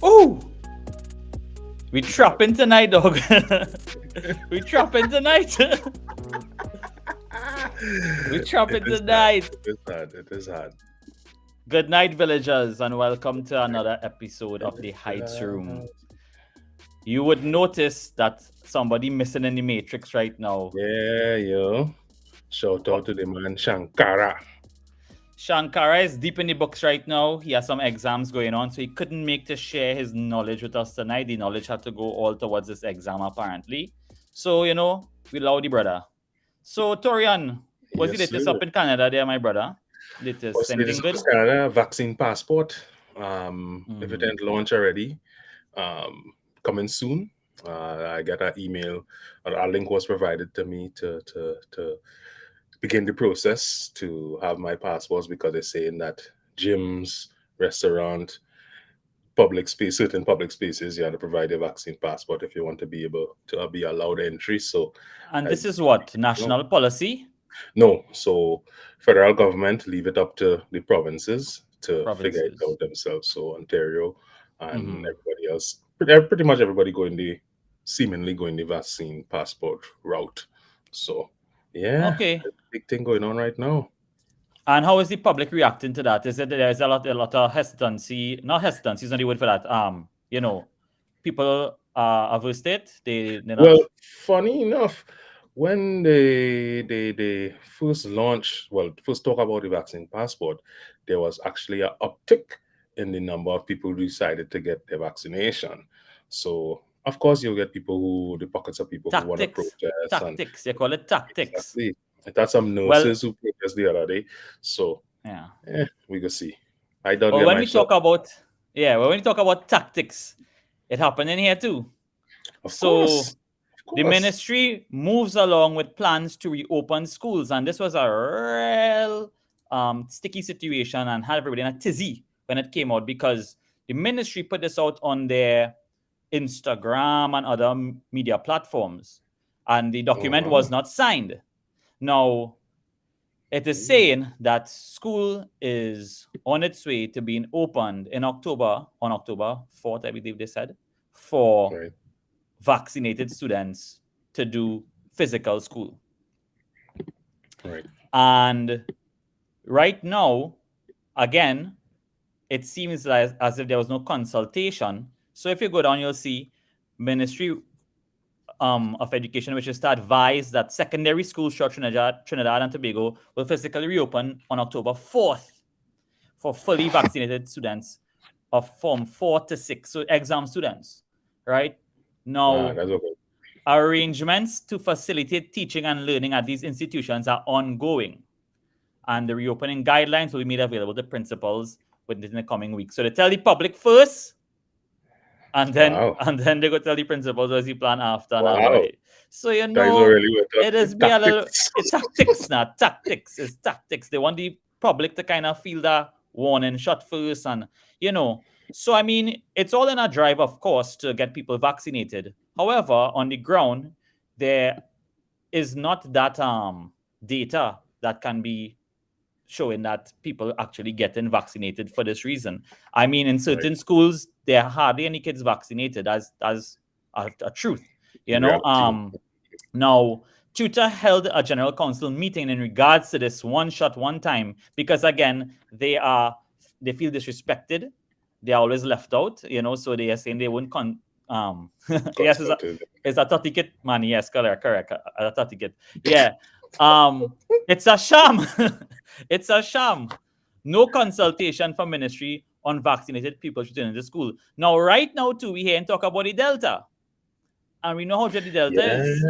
Oh, we trapping tonight, dog. We trapping tonight. We trapping tonight. It is hard. Good night, villagers, and welcome to another episode of the Heights Room. You would notice that somebody missing in the matrix right now. Yeah, yo. Shout out to the man Shankara. Shankara is deep in the books right now. He has some exams going on, so he couldn't make to share his knowledge with us tonight. The knowledge had to go all towards this exam, apparently. So, we love the brother. So, Taurean, what's the latest up in Canada there, my brother? Latest, anything good? Canada vaccine passport. If it didn't launch already, coming soon. I got an email, a link was provided to me to begin the process to have my passports, because they're saying that gyms, restaurant, certain public spaces, you have to provide a vaccine passport if you want to be able to be allowed entry. So, and this is what, national policy? No, so federal government leave it up to the provinces to figure it out themselves. So Ontario and everybody else, pretty much everybody seemingly going the vaccine passport route. So yeah, okay, big thing going on right now. And how is the public reacting to that? Is it there's a lot of hesitancy? Not hesitancy is not the word for that. People are averse to it. Well, funny enough, when they first talk about the vaccine passport, there was actually an uptick in the number of people who decided to get their vaccination. So, of course, you'll get the pockets of people who want to protest. Tactics, they call it tactics. Exactly. I thought some nurses who protested the other day. So, we can see. When we talk about tactics, it happened in here too. Of course. The ministry moves along with plans to reopen schools, and this was a real sticky situation and had everybody in a tizzy when it came out, because the ministry put this out on their Instagram and other media platforms, and the document was not signed. Now, it is saying that school is on its way to being opened on October 4th, I believe they said, for vaccinated students to do physical school. Right. And right now, again, it seems as if there was no consultation. So if you go down, you'll see Ministry of Education, which is to advise that secondary schools throughout Trinidad and Tobago will physically reopen on October 4th for fully vaccinated students of Form 4 to 6, so exam students, right? Now, That's okay. arrangements to facilitate teaching and learning at these institutions are ongoing, and the reopening guidelines will be made available to principals within the coming weeks. So they tell the public first, and then they go tell the principals what's the plan after and all Wow. right. So Guys are really with it is me a little tactics. tactics. It's tactics. They want the public to kind of feel that warning shot first, and so I mean it's all in a drive, of course, to get people vaccinated. However, on the ground, there is not that data that can be showing that people actually getting vaccinated for this reason. I mean, in certain schools, there are hardly any kids vaccinated, as a truth. Now, Tutor held a general council meeting in regards to this one shot, one time, because again, they feel disrespected. They are always left out, so they are saying they won't yes, it's a 30 kit man. Yes, correct. A 30 kit. Yeah. It's a sham. It's a sham. No consultation from ministry on vaccinated people returning to school. Now, right now, too, we hear and talk about the Delta. And we know how the Delta is.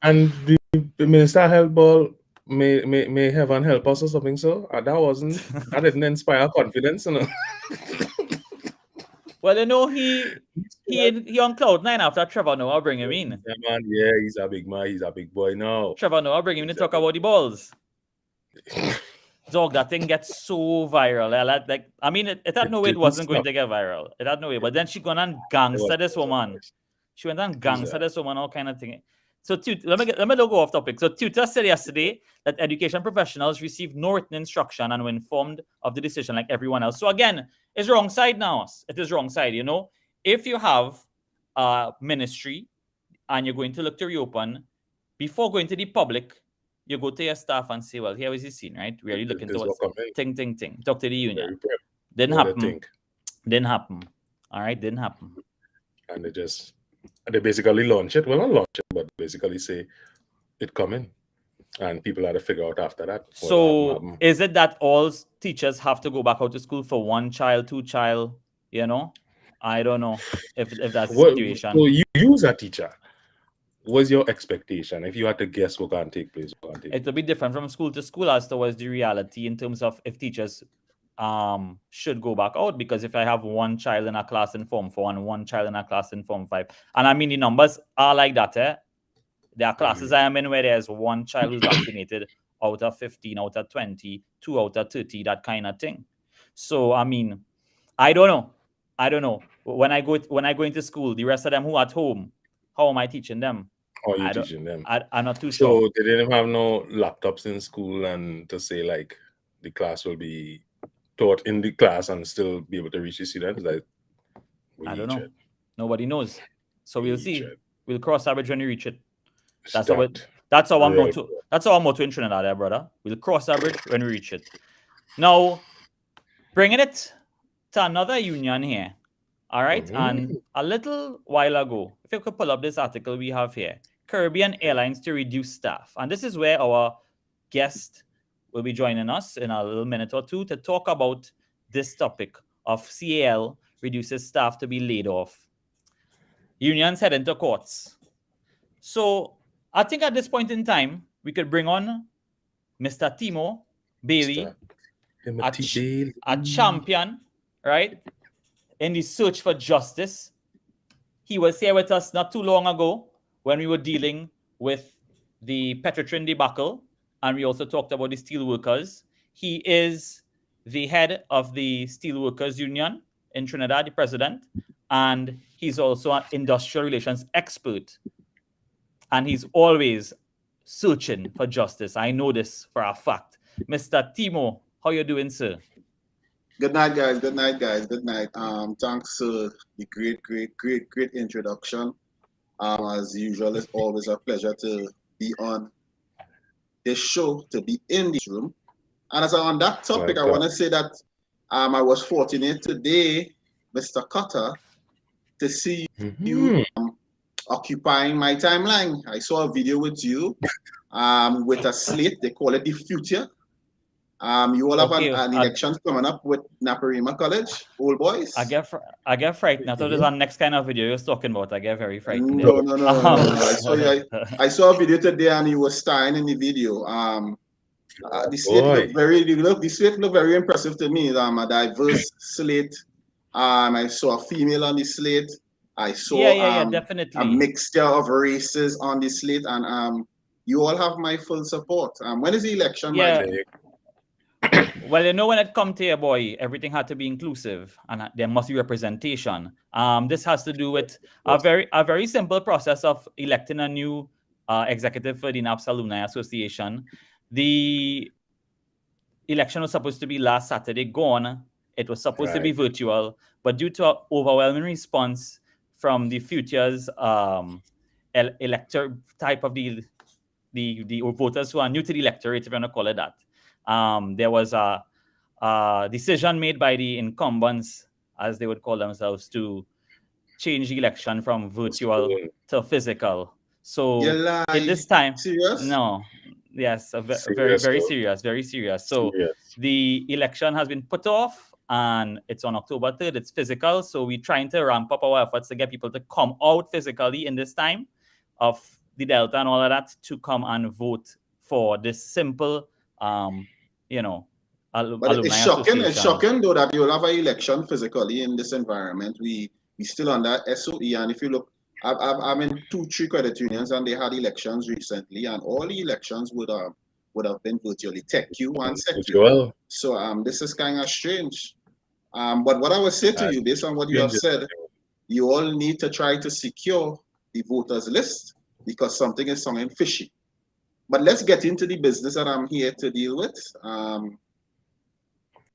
And the Minister of Health Ball may heaven help us or something. So that didn't inspire confidence, Well, he on cloud 9 after Trevor Noah bring him in. Yeah, man. Yeah, he's a big man. He's a big boy now. Trevor Noah bring him in to talk about the balls. Dog, that thing gets so viral. I mean, it had no way it wasn't going to get viral. It had no way. But then she gone and gangster this woman. She went and gangster this woman, all kind of thing. So let me go off topic. So Tutor said yesterday that education professionals received no written instruction and were informed of the decision like everyone else. So again, it's wrong side now. It is wrong side. If you have a ministry and you're going to look to reopen, before going to the public, you go to your staff and say, well, here is the scene, right? We're really looking towards ting. Talk to the union. Didn't happen. All right, didn't happen. And they basically launch it. Well, not launch it, but basically say it coming. And people had to figure out after that. So is it that all teachers have to go back out to school for 1 child, 2 child? I don't know if that's the situation. So you as a teacher, what's your expectation if you had to guess what can take place? It will be different from school to school as to what's the reality in terms of if teachers should go back out, because if I have 1 child in a class in Form 4 and 1 child in a class in Form 5, and I mean the numbers are like that, There are classes I am in where there's 1 child who's vaccinated out of 15, out of 20, 2 out of 30, that kind of thing. So I mean, I don't know. When I go into school, the rest of them who are at home, how am I teaching them? How are you teaching them? I'm not too sure. So they didn't have no laptops in school and to say like the class will be taught in the class and still be able to reach the students? Like, I don't know. Nobody knows. So we'll see. We'll cross that bridge when we reach it. That's our motto. That's our motto in Trinidad, brother. We'll cross that bridge when we reach it. Now, bringing it to another union here. All right. And a little while ago, if you could pull up this article we have here, Caribbean Airlines to reduce staff. And this is where our guest will be joining us in a little minute or two to talk about this topic of CAL reduces staff to be laid off. Unions head into courts. So I think at this point in time, we could bring on Mr. Timo Bailey, a champion, right, in the search for justice. He was here with us not too long ago when we were dealing with the Petrotrin debacle, and we also talked about the steelworkers. He is the head of the Steelworkers Union in Trinidad, the president, and he's also an industrial relations expert. And he's always searching for justice. I know this for a fact. Mr. Timo, how you doing, sir? Good night, guys. Good night. Thanks for the great introduction. As usual, it's always a pleasure to be on this show, to be in this room. And as on that topic, I want to say that I was fortunate today, Mr. Cutter, to see you occupying my timeline. I saw a video with you with a slate. They call it the future. You all have Okay, an election coming up with Naparima College, old boys. I get frightened. I thought this was the next kind of video you was talking about. I get very frightened. No. I saw a video today and you were starring in the video. The slate the slate looked very impressive to me. A diverse slate. I saw a female on the slate. I saw definitely a mixture of races on the slate, and you all have my full support. When is the election? Well, when it comes to your boy, everything had to be inclusive and there must be representation. This has to do with a very simple process of electing a new executive for the NAPS Alumni Association. The election was supposed to be last Saturday, gone. It was supposed to be virtual, but due to an overwhelming response from the futures elector type of the voters who are new to the electorate, if you want to call it that, there was a decision made by the incumbents, as they would call themselves, to change the election from virtual to physical. So in this time, serious? No, yes, very serious. So the election has been put off, and it's on October 3rd. It's physical, so we're trying to ramp up our efforts to get people to come out physically in this time of the Delta and all of that to come and vote for this simple, but it's shocking. It's shocking though that you'll have an election physically in this environment. We still under SOE, and if you look, I'm in 2-3 credit unions, and they had elections recently, and all the elections would have been virtually TEC-U and SEC-U. So this is kind of strange. But what I would say to you, based on what you have said, you all need to try to secure the voters list because something is sounding fishy. But let's get into the business that I'm here to deal with.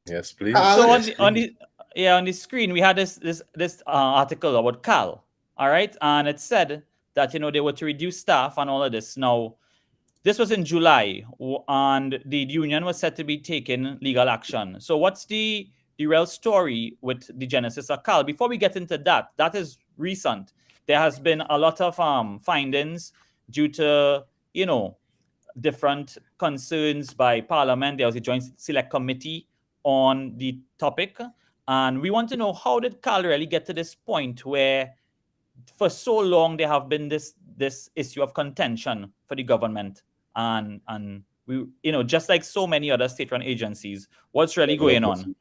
Yes, please. So on the screen we had this article about CAL. All right, and it said that they were to reduce staff and all of this. Now, this was in July, and the union was said to be taking legal action. So, what's the real story with the genesis of CAL? Before we get into that is recent. There has been a lot of findings due to different concerns by Parliament. There was a joint select committee on the topic, and we want to know, how did CAL really get to this point where for so long there have been this issue of contention for the government, and we just like so many other state-run agencies, what's really going on?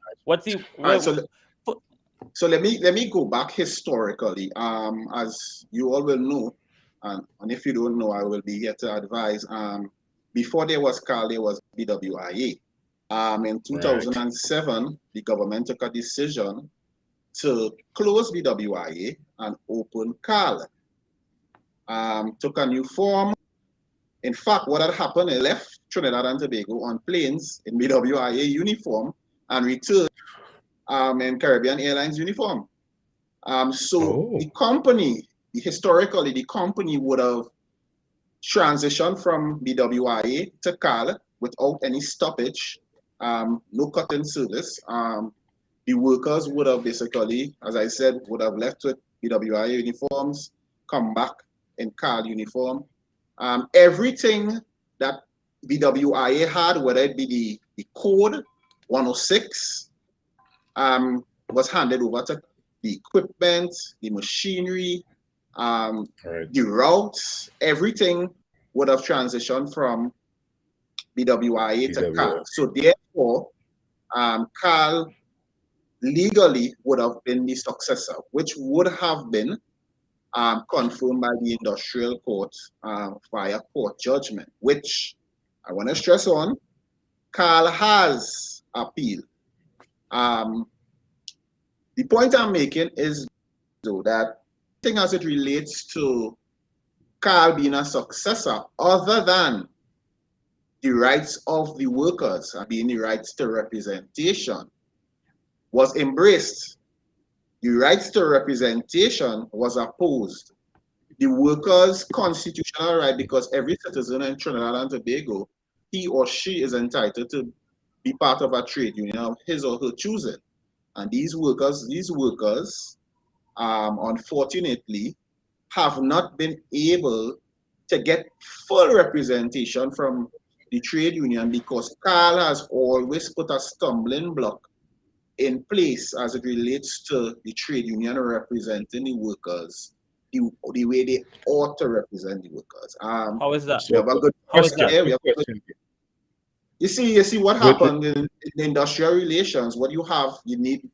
So let me go back historically. As you all will know, and if you don't know, I will be here to advise. Before there was CAL, there was BWIA. In 2007, the government took a decision to close BWIA and open CAL. Took a new form. In fact, what had happened, it left Trinidad and Tobago on planes in BWIA uniform and returned in Caribbean Airlines uniform. The company, historically, the company would have transitioned from BWIA to CAL without any stoppage, no cut in service. The workers would have basically, as I said, would have left with BWIA uniforms, come back in CAL uniform. Everything that BWIA had, whether it be the code 106, was handed over to the equipment, the machinery, the routes, everything would have transitioned from BWIA to CAL. So therefore, CAL legally would have been the successor, which would have been confirmed by the industrial court via court judgment, which I want to stress on, CAL has appealed. The point I'm making is, though, that thing as it relates to CAL being a successor, other than the rights of the workers and being the rights to representation, was embraced. The rights to representation was opposed. The workers' constitutional right, because every citizen in Trinidad and Tobago, he or she is entitled to be part of a trade union of his or her choosing. And these workers, unfortunately, have not been able to get full representation from the trade union because CAL has always put a stumbling block in place as it relates to the trade union representing the workers, the way they ought to represent the workers. How is that? We have a good How is question that? there. You see what Good. happened in industrial relations. What you have, you need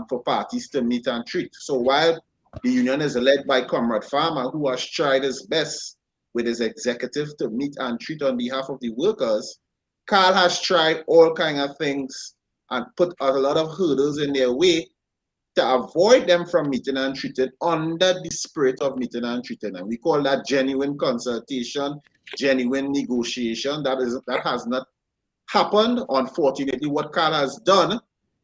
for parties to meet and treat. So while the union is led by Comrade Farmer, who has tried his best with his executive to meet and treat on behalf of the workers, CAL has tried all kinds of things and put a lot of hurdles in their way to avoid them from meeting and treating under the spirit of meeting and treating. And we call that genuine consultation, genuine negotiation. That has not happened. Unfortunately, what CAL has done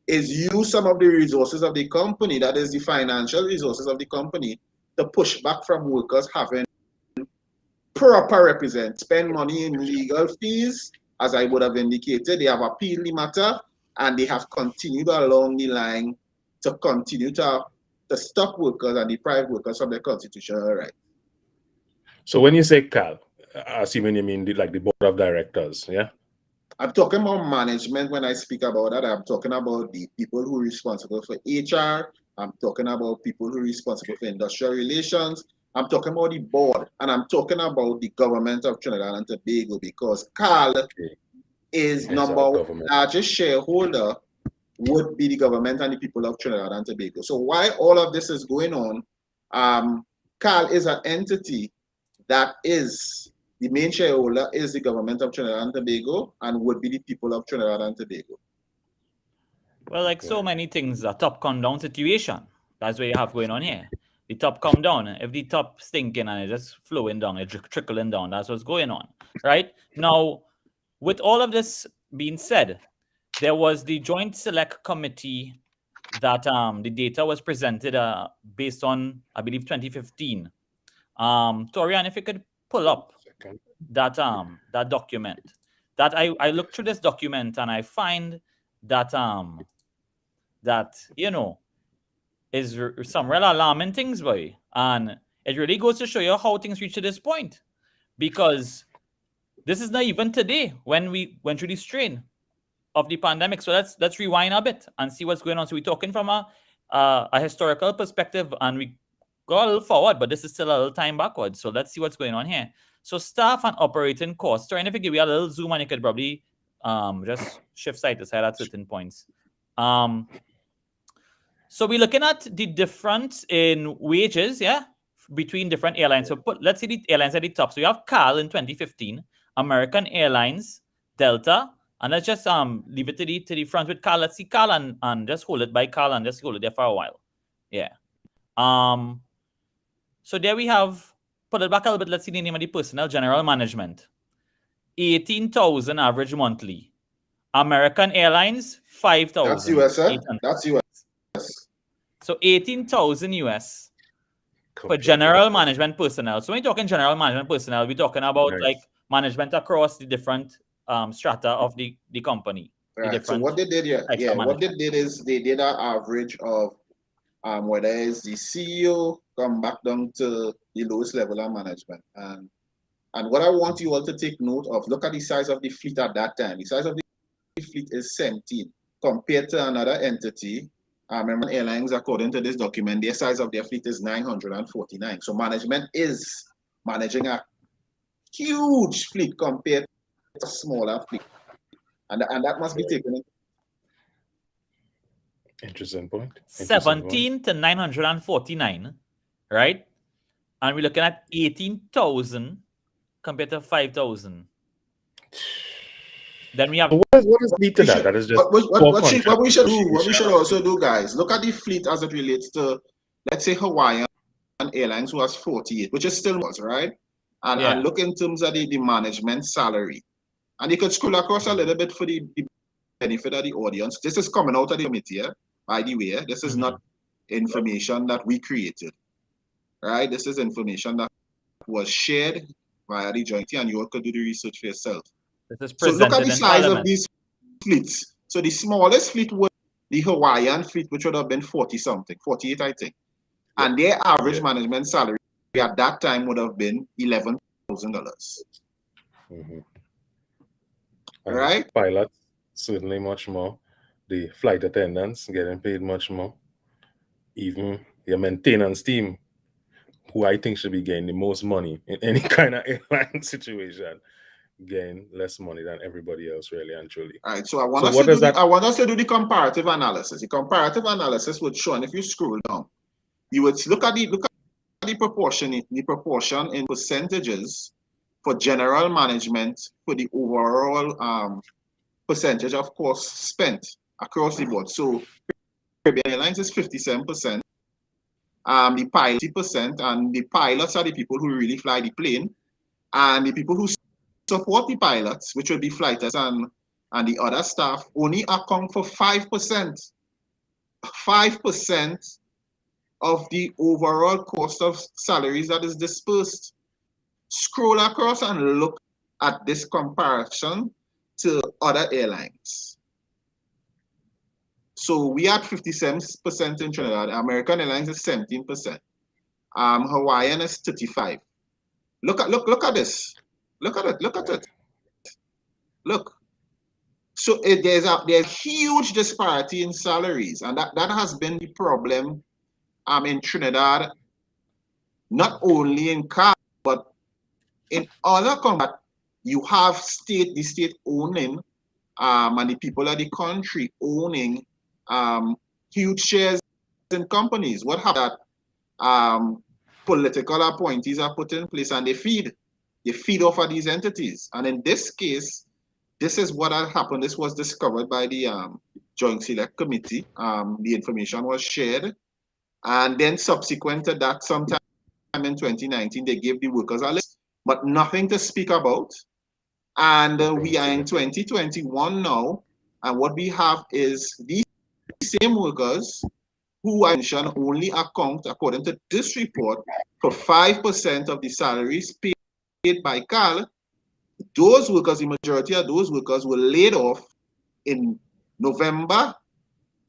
is use some of the resources of the company, that is the financial resources of the company, to push back from workers having proper represent, spend money in legal fees, as I would have indicated. They have appealed the matter, and they have continued along the line to continue to stop workers and deprive workers of their constitutional rights. So when you say CAL, assuming you mean the board of directors, yeah? I'm talking about management when I speak about that. I'm talking about the people who are responsible for HR. I'm talking about people who are responsible for industrial relations. I'm talking about the board, and I'm talking about the government of Trinidad and Tobago, because CAL is number one largest shareholder would be the government and the people of Trinidad and Tobago. So while all of this is going on, CAL is an entity that is, the main shareholder is the government of Trinidad and Tobago and would be the people of Trinidad and Tobago. Well, like so many things, a top come down situation. That's what you have going on here. The top come down. If the top stinking and it's just flowing down, it's trickling down. That's what's going on, right? Now, with all of this being said, there was the Joint Select Committee that the data was presented based on, I believe, 2015. Taurean, if you could pull up that that document. That I looked through this document and I find that that is some real alarming things, boy. And it really goes to show you how things reach to this point. Because this is not even today when we went through this strain of the pandemic. So let's rewind a bit and see what's going on. So we're talking from a historical perspective, and we go a little forward, but this is still a little time backwards. So let's see what's going on here. So staff and operating costs. Trying to give you a little zoom, and you could probably just shift side to side at certain points. So we're looking at the difference in wages, between different airlines. So let's see the airlines at the top. So you have CAL in 2015, American Airlines, Delta, and let's just leave it to the front with CAL. Let's see CAL and just hold it by CAL and just hold it there for a while. Yeah. So there we have, put it back a little bit. Let's see the name of the personnel, general management. 18,000 average monthly. American Airlines, 5,000. That's US, sir. That's US. So 18,000 US for general management personnel. So when you're talking general management personnel, we're talking about like management across the different strata of the company. Right. So what they did what they did is they did an average of whether it's the CEO come back down to the lowest level of management. And what I want you all to take note of, look at the size of the fleet at that time. The size of the fleet is 17 compared to another entity. Remember, Airlines, according to this document, their size of their fleet is 949. So management is managing a huge fleet compared to a smaller fleet. And that must be taken into. Interesting point. 17 to 949, right? And we're looking at 18,000 compared to 5,000. Then we have. What is lead to that? That is just what we should also do, guys. Look at the fleet as it relates to, let's say, Hawaiian Airlines, who has 48, which is still was right. And look in terms of the management salary. And you could scroll across a little bit for the benefit of the audience. This is coming out of the committee, by the way. This is not information that we created, right? This is information that was shared via the joint, and you all could do the research for yourself. So look at the size of these fleets. So the smallest fleet was the Hawaiian fleet, which would have been 40-something, 48, I think. And their average management salary at that time would have been $11,000. right? Pilots, certainly much more. The flight attendants getting paid much more. Even your maintenance team, who I think should be getting the most money in any kind of airline situation, getting less money than everybody else, really and truly. All right, so I want So us what to do does that? I want us to do the comparative analysis. The comparative analysis would show, and if you scroll down, you would look at the proportion in percentages for general management for the overall percentage of cost spent across the board. So Caribbean Airlines is 57%, the pilot 50%, and the pilots are the people who really fly the plane, and the people who support the pilots, which would be flight attendants and the other staff, only account for 5%. 5% of the overall cost of salaries that is dispersed. Scroll across and look at this comparison to other airlines. So we are 57% in Trinidad. American Airlines is 17%. Hawaiian is 35%. Look at this. Look at it. Look. So there's a huge disparity in salaries, and that has been the problem in Trinidad, not only in CA, but in other countries. You have the state owning, and the people of the country owning huge shares in companies. What happened that political appointees are put in place and they feed off of these entities. And in this case, this is what had happened. This was discovered by the Joint Select Committee. The information was shared. And then subsequent to that, sometime in 2019, they gave the workers a list, but nothing to speak about. And we are in 2021 now. And what we have is these same workers who I mentioned only account, according to this report, for 5% of the salaries paid by CAL. Those workers, the majority of those workers were laid off in November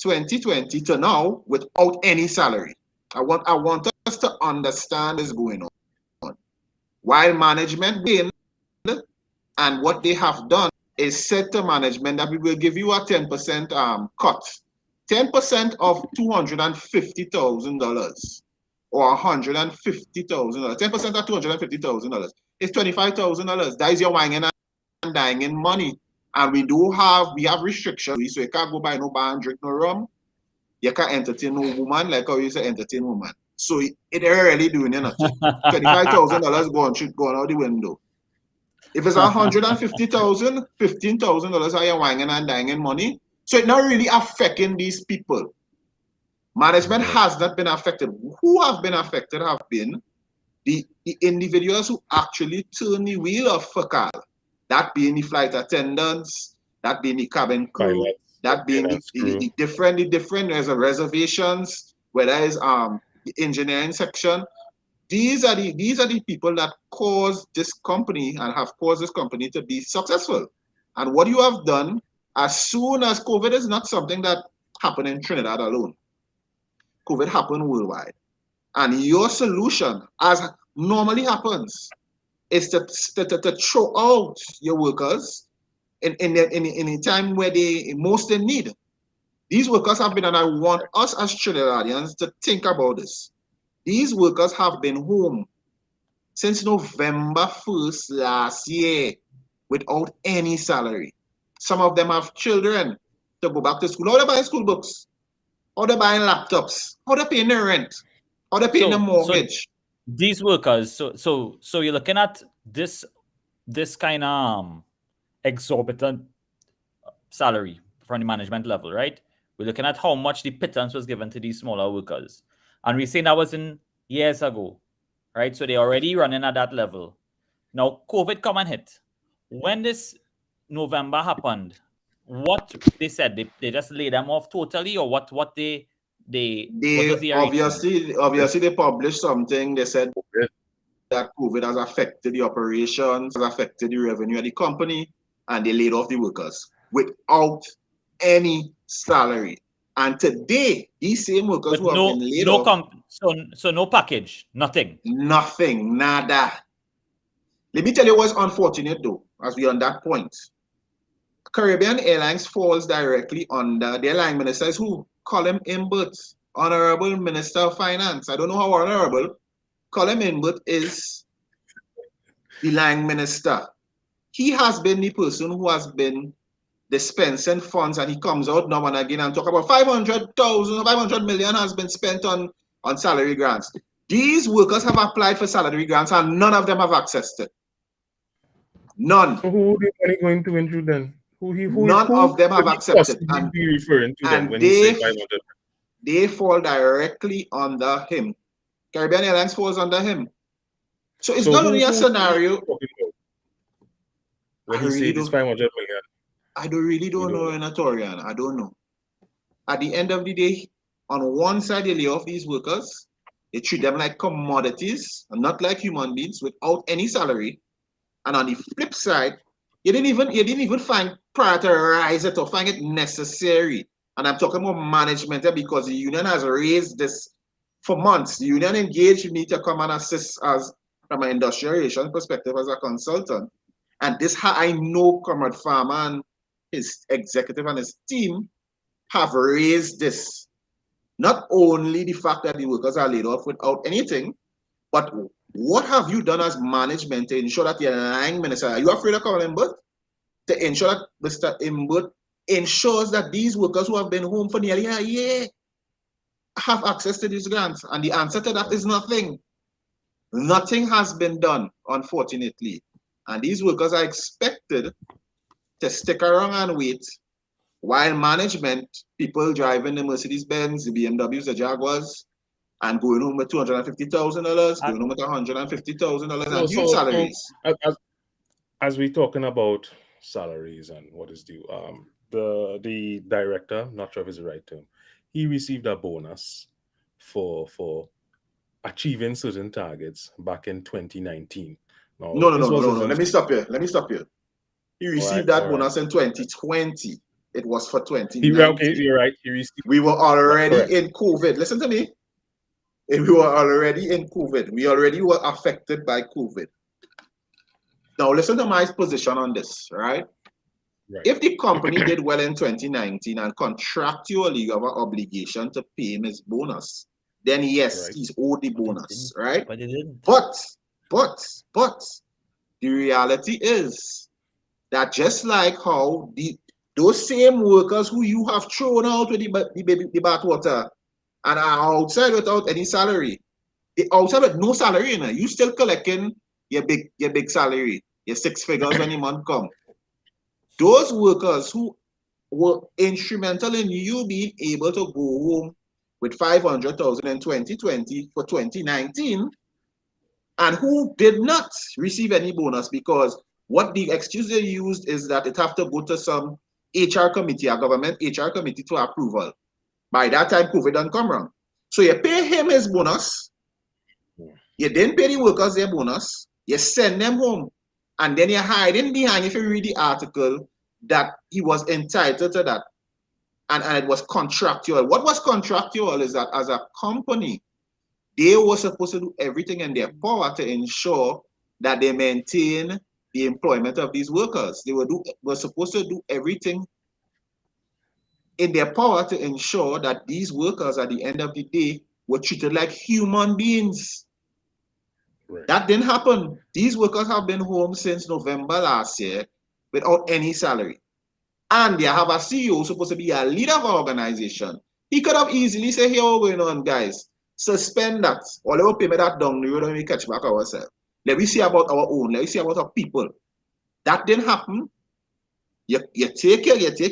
2020 to now without any salary. I want us to understand what's going on. While management gained, and what they have done is said to management that we will give you a 10% cut. 10% of $250,000 or $150,000. 10% of $250,000 is $25,000. That is your wanging and dying money. And we have restrictions, so you can't go buy no bar and drink no rum. You can't entertain no woman like how you say entertain woman. So it ain't really doing nothing. $25,000 going out the window. If it's $150,000, $15,000 are you wanging and dying money. So it's not really affecting these people. Management has not been affected. Who have been affected have been the individuals who actually turn the wheel of FACAL. That being the flight attendants, that being the cabin crew, pilots, that being the different reservations, whether it's the engineering section. These are the people that cause this company and have caused this company to be successful. And what you have done, as soon as COVID is not something that happened in Trinidad alone. COVID happened worldwide. And your solution, as normally happens, is to throw out your workers in a time where they most in need. These workers have been, and I want us as Trinidadians to think about this. These workers have been home since November 1st last year without any salary. Some of them have children to go back to school. How they buying school books? How they buying laptops? How they paying their rent? How they paying the mortgage? So these workers, so you're looking at this kind of exorbitant salary from the management level, right? We're looking at how much the pittance was given to these smaller workers. And we're saying that was in years ago, right? So they're already running at that level. Now, COVID come and hit. When this November happened, what they said, they just laid them off totally, or what they obviously they published something. They said that COVID has affected the operations, has affected the revenue of the company, and they laid off the workers without any salary. And today, these same workers who have been laid off, so no package, nothing, nada. Let me tell you what's unfortunate though, as we are on that point. Caribbean Airlines falls directly under the airline minister is who? Colin Imbert, Honorable Minister of Finance. I don't know how honorable. Colin Imbert is the line minister. He has been the person who has been dispensing funds, and he comes out now and again and talk about 500 million has been spent on salary grants. These workers have applied for salary grants and none of them have accessed it. None. So who is money going to into then? None of them have accepted. And be referring to them when they, he say 500? They fall directly under him. Caribbean Airlines falls under him. So it's not only a scenario. When he said it's 500 million. I really don't know, Taurean. I don't know. At the end of the day, on one side, they lay off these workers. They treat them like commodities and not like human beings without any salary. And on the flip side, you didn't even find prioritize it or find it necessary. And I'm talking about management because the union has raised this for months. The union engaged me to come and assist as from an industrial relations perspective as a consultant. And this I know Comrade Farmer and his executive and his team have raised this. Not only the fact that the workers are laid off without anything, but what have you done as management to ensure that the airline minister, are you afraid of Colin Imbert? To ensure that Mr. Imbert ensures that these workers who have been home for nearly a year have access to these grants? And the answer to that is nothing. Nothing has been done, unfortunately. And these workers are expected to stick around and wait while management, people driving the Mercedes-Benz, the BMWs, the Jaguars, and going home with $250,000, going home with $150,000 and huge salaries. As we're talking about salaries and what is due, the director, not sure if it's the right term, he received a bonus for achieving certain targets back in 2019. Now, no. Let me stop here. He received that bonus in 2020. It was for 2019. Okay, you're right. We were already in COVID. Listen to me. We were already in COVID. We already were affected by COVID. Now, listen to my position on this, right? If the company did well in 2019 and contractually you have an obligation to pay him his bonus, then yes, he's owed the bonus, right? But he didn't. But the reality is that just like how those same workers who you have thrown out with the bathwater and are outside without any salary, they outside with no salary, you still collecting your big salary, your 6 figures when the month come. Those workers who were instrumental in you being able to go home with 500,000 in 2020 for 2019, and who did not receive any bonus because what the excuse they used is that it have to go to some HR committee, a government HR committee to approval. By that time, COVID done come around. So you pay him his bonus, you didn't pay the workers their bonus, you send them home, and then you're hiding behind, if you read the article, that he was entitled to that. And it was contractual. What was contractual is that as a company, they were supposed to do everything in their power to ensure that they maintain the employment of these workers. They were supposed to do everything in their power to ensure that these workers at the end of the day were treated like human beings. That didn't happen. These workers have been home since November last year without any salary. And they have a CEO supposed to be a leader of our organization. He could have easily said, hey, what's going on, guys? Suspend that. Or let me pay me that down the road and we catch back ourselves. Let me see about our own. Let me see about our people. That didn't happen. You take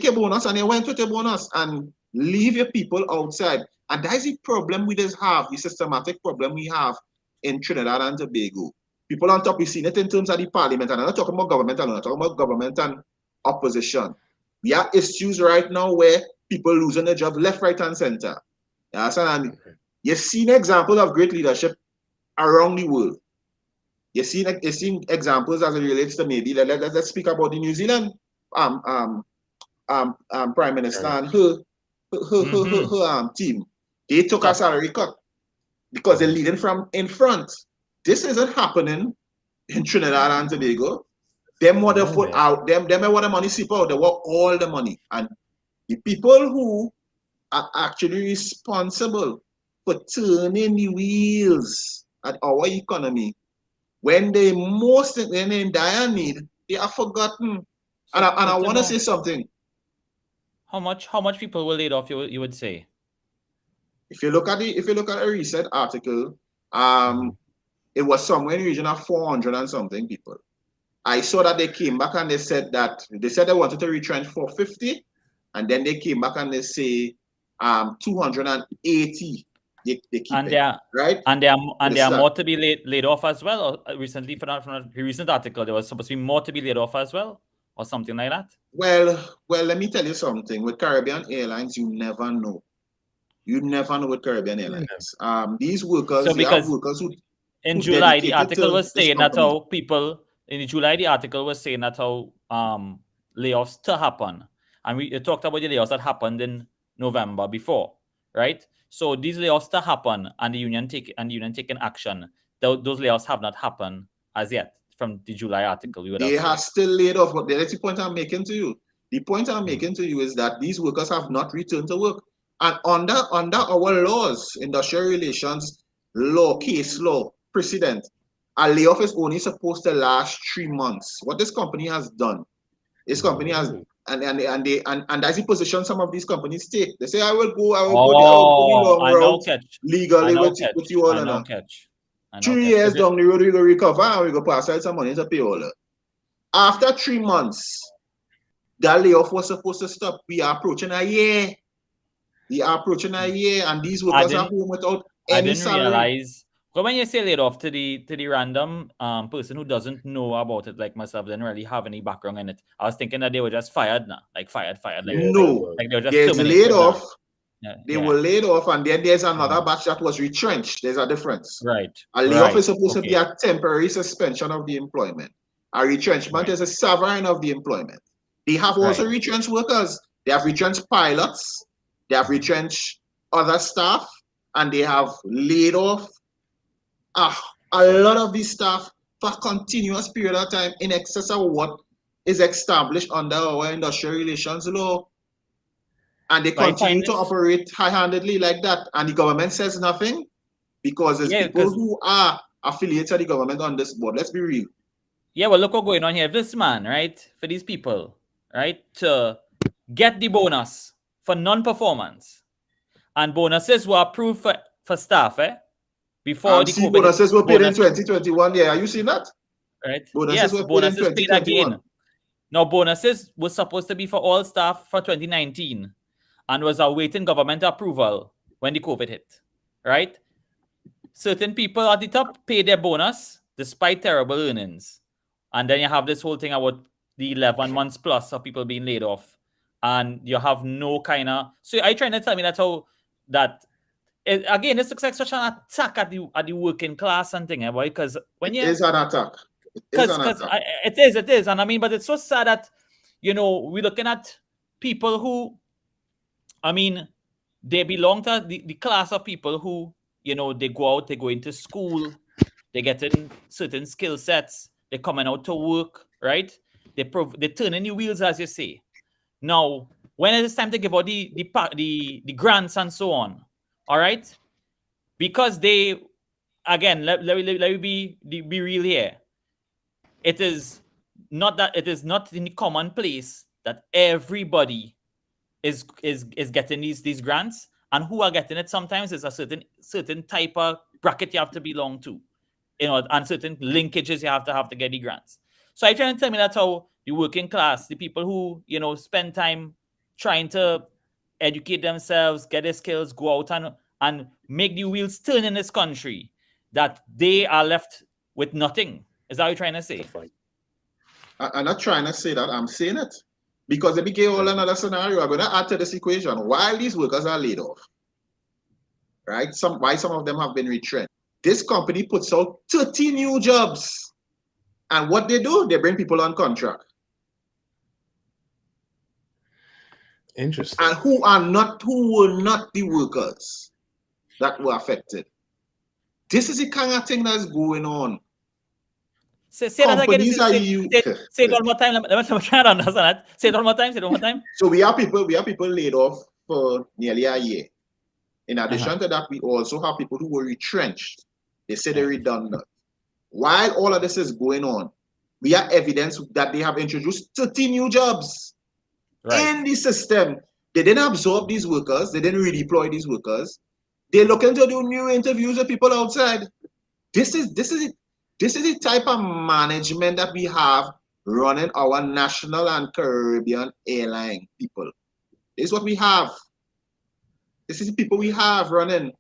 your bonus and you went with your bonus and leave your people outside. And that is the problem we just have, the systematic problem we have in Trinidad and Tobago. People on top, we've seen it in terms of the parliament, and I'm not talking about government alone, I'm talking about government and opposition. We have issues right now where people losing their job left, right, and center. You understand? And you've seen examples of great leadership around the world. You've seen examples as it relates to maybe, let's speak about the New Zealand Prime Minister and her team. They took a salary cut because they're leading from in front. This isn't happening in Trinidad and Tobago. Them what they put out, them what the money sip out, they want all the money. And the people who are actually responsible for turning the wheels at our economy, when they in dire need, they are forgotten. So, And I so want to Timo, say something. how much people were laid off? You would say. If you look at a recent article, Mm-hmm. it was somewhere in the region of 400 and something people. I saw that they came back and they said they wanted to retrench 450, and then they came back and they say 280 they keep And it, right? there are more to be laid off as well. Or recently, from a recent article, there was supposed to be more to be laid off as well, or something like that. Well, let me tell you something. With Caribbean Airlines, you never know. You never know with Caribbean Airlines. These workers, So they have because workers in who July, the dedicated article to was this saying that company. how people in July, the article was saying that how layoffs to happen, and we talked about the layoffs that happened in November before, right? So these layoffs to happen, and the union taking action. Those layoffs have not happened as yet. From the July article, we would They have have said. still laid off. But that's the point I'm making to you. The point I'm making to you is that these workers have not returned to work. And under our laws, industrial relations law, case law, precedent, a layoff is only supposed to last 3 months. What this company has done, this company has, and that's the position some of these companies take. They say, I will go the long I know route catch. legally I know with catch. you all. I know catch. 3 years down the road, we go recover and we go pass out some money to pay all that. After 3 months, that layoff was supposed to stop. We are approaching a year. And these workers are home without any salary. Realize. But when you say laid off to the random person who doesn't know about it, like myself, didn't really have any background in it, I was thinking that they were just fired now, like fired, like no, like they were just there's laid off. They were laid off, and then there's another batch that was retrenched. There's a difference. Right. A layoff is supposed to be a temporary suspension of the employment. A retrenchment is a severing of the employment. They have also retrenched workers. They have retrenched pilots. They have retrenched other staff, and they have laid off a lot of these staff for a continuous period of time in excess of what is established under our industrial relations law. And they continue to operate high-handedly like that. And the government says nothing because there's people who are affiliated to the government on this board. Let's be real. Yeah, well, look what's going on here. This man, right, for these people, right, to get the bonus for non-performance. And bonuses were approved for staff, before the COVID. Bonuses were paid in 2021. Yeah, are you seeing that? Right. Bonuses were paid in 2021. Paid again. Now, bonuses was supposed to be for all staff for 2019 and was awaiting government approval when the COVID hit, right? Certain people at the top pay their bonus despite terrible earnings. And then you have this whole thing about the 11 months plus of people being laid off. And you have no kind of... So are you trying to tell me that's how... Again, this looks like such an attack at the working class and thing, boy. Because when you... It is an attack. It is. And I mean, but it's so sad that, we're looking at people who... I mean, they belong to the class of people who, they go out, they go into school, they get in certain skill sets, they're coming out to work, right? They turn in the wheels, as you say. Now, when it is time to give out the grants and so on, all right? Because they, again, let me be real here. It is not in the commonplace that everybody is getting these grants, and who are getting it sometimes is a certain type of bracket you have to belong to, and certain linkages you have to get the grants. So are you trying to tell me that's how the working class, the people who spend time trying to educate themselves, get their skills, go out and make the wheels turn in this country, that they are left with nothing? Is that what you're trying to say? I'm not trying to say that. I'm saying it. Because let me give you all another scenario. I'm going to add to this equation. While these workers are laid off, right? Why some of them have been retrenched. This company puts out 30 new jobs. And what they do, they bring people on contract. Interesting. And who were not the workers that were affected. This is the kind of thing that's going on. Say that again. Companies are you. Say it one more time. Let me try to understand that. Say it one more time. Say it one more time. So we have people laid off for nearly a year. In addition to that, we also have people who were retrenched. They say they're redundant. While all of this is going on, we have evidence that they have introduced 30 new jobs in the system. They didn't absorb these workers. They didn't redeploy these workers. They're looking to do new interviews with people outside. This is the type of management that we have running our national and Caribbean airline people. This is what we have. This is the people we have running.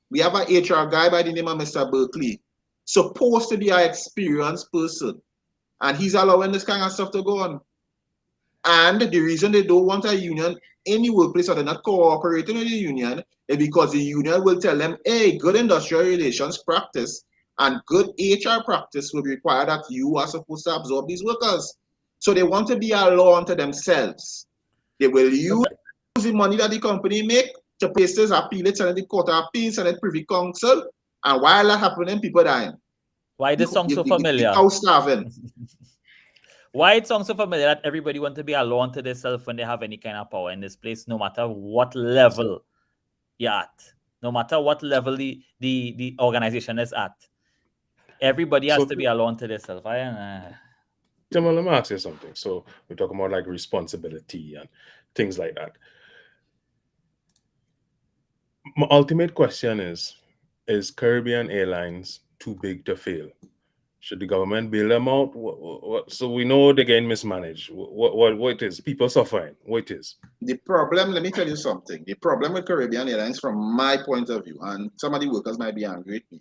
We have an HR guy by the name of Mr. Berkeley, supposed to be an experienced person, and he's allowing this kind of stuff to go on. And the reason they don't want a union in the workplace, or they're not cooperating with the union, is because the union will tell them, hey, good industrial relations practice and good HR practice will require that you are supposed to absorb these workers. So they want to be a law unto themselves. They will use the money that the company make to places, appeal it, send it to the Court of Appeal, send it to Privy Council, and while that happening, people dying. Why this song so familiar? The cow starving. Why it sounds so familiar that everybody want to be alone to themselves when they have any kind of power in this place, no matter what level you're at, no matter what level the organization is at. Everybody has to be alone to themselves. Tim, let me ask you something. So we're talking about like responsibility and things like that. My ultimate question is Caribbean Airlines too big to fail? Should the government bail them out? So we know they're getting mismanaged. What it is? People suffering. What it is? The problem, let me tell you something. The problem with Caribbean Airlines, from my point of view, and some of the workers might be angry at me,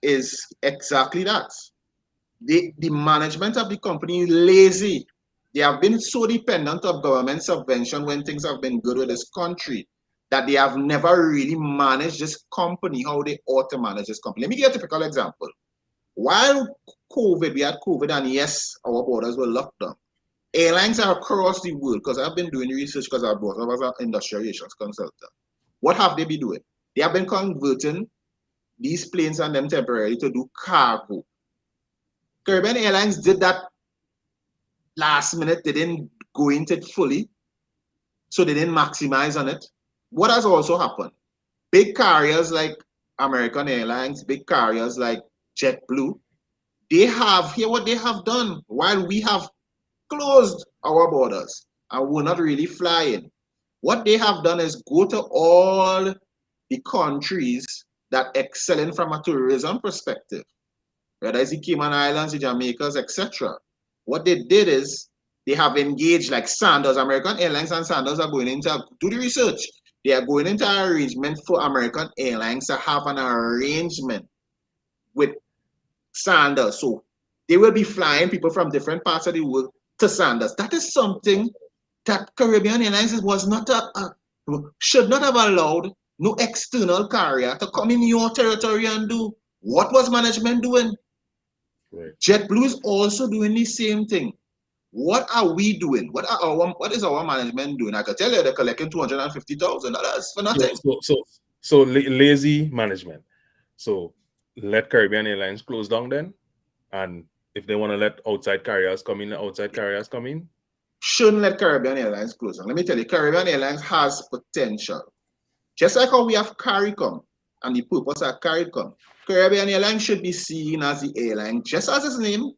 is exactly that. The management of the company is lazy. They have been so dependent of government subvention when things have been good with this country that they have never really managed this company how they ought to manage this company. Let me give you a typical example. While we had COVID, and yes, our borders were locked down. Airlines are across the world, because I've been doing research because I was an industrial relations consultant. What have they been doing? They have been converting these planes and them temporarily to do cargo. Caribbean Airlines did that last minute. They didn't go into it fully, so they didn't maximize on it. What has also happened? Big carriers like American Airlines, big carriers like JetBlue, they have, here what they have done while we have closed our borders and we're not really flying. What they have done is go to all the countries that excelling from a tourism perspective, whether it's the Cayman Islands, the Jamaicas, etc. What they did is they have engaged like Sanders, American Airlines and Sanders are going into, do the research. They are going into an arrangement for American Airlines to have an arrangement with Sanders. So they will be flying people from different parts of the world to Sanders. That is something that Caribbean Airlines was not should not have allowed no external carrier to come in your territory and do. What was management doing? Right. JetBlue is also doing the same thing. What are we doing? What is our management doing? I can tell you they're collecting $250,000 for nothing. So lazy management. So let Caribbean Airlines close down then, and if they want to let outside carriers come in, shouldn't let Caribbean Airlines close down. Let me tell you, Caribbean Airlines has potential. Just like how we have CARICOM and the purpose of CARICOM, Caribbean Airlines should be seen as the airline, just as its name.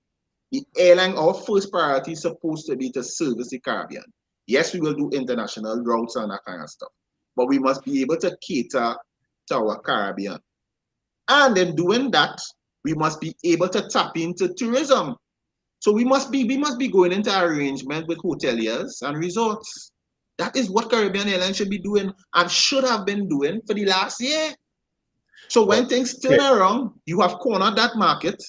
The airline, our first priority is supposed to be to service the Caribbean. Yes, we will do international routes and that kind of stuff, but we must be able to cater to our Caribbean. And in doing that, we must be able to tap into tourism. So we must be going into arrangement with hoteliers and resorts. That is what Caribbean Airlines should be doing and should have been doing for the last year. So when things turn around, you have cornered that market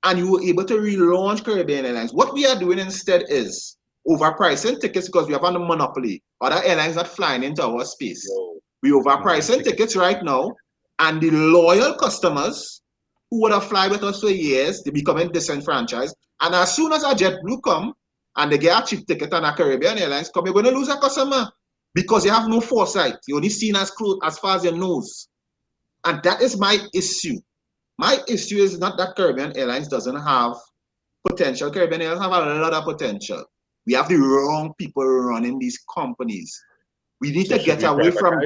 and you were able to relaunch Caribbean Airlines. What we are doing instead is overpricing tickets because we have a monopoly. Other airlines not flying into our space. We overpricing tickets right now, and the loyal customers who would have fly with us for years, they becoming disenfranchised. And as soon as a JetBlue come and they get a cheap ticket and a Caribbean Airlines come, you're going to lose a customer because you have no foresight. You're only seen as close as far as your nose. And that is my issue. My issue is not that Caribbean Airlines doesn't have potential. Caribbean Airlines have a lot of potential. We have the wrong people running these companies. We need to get away from.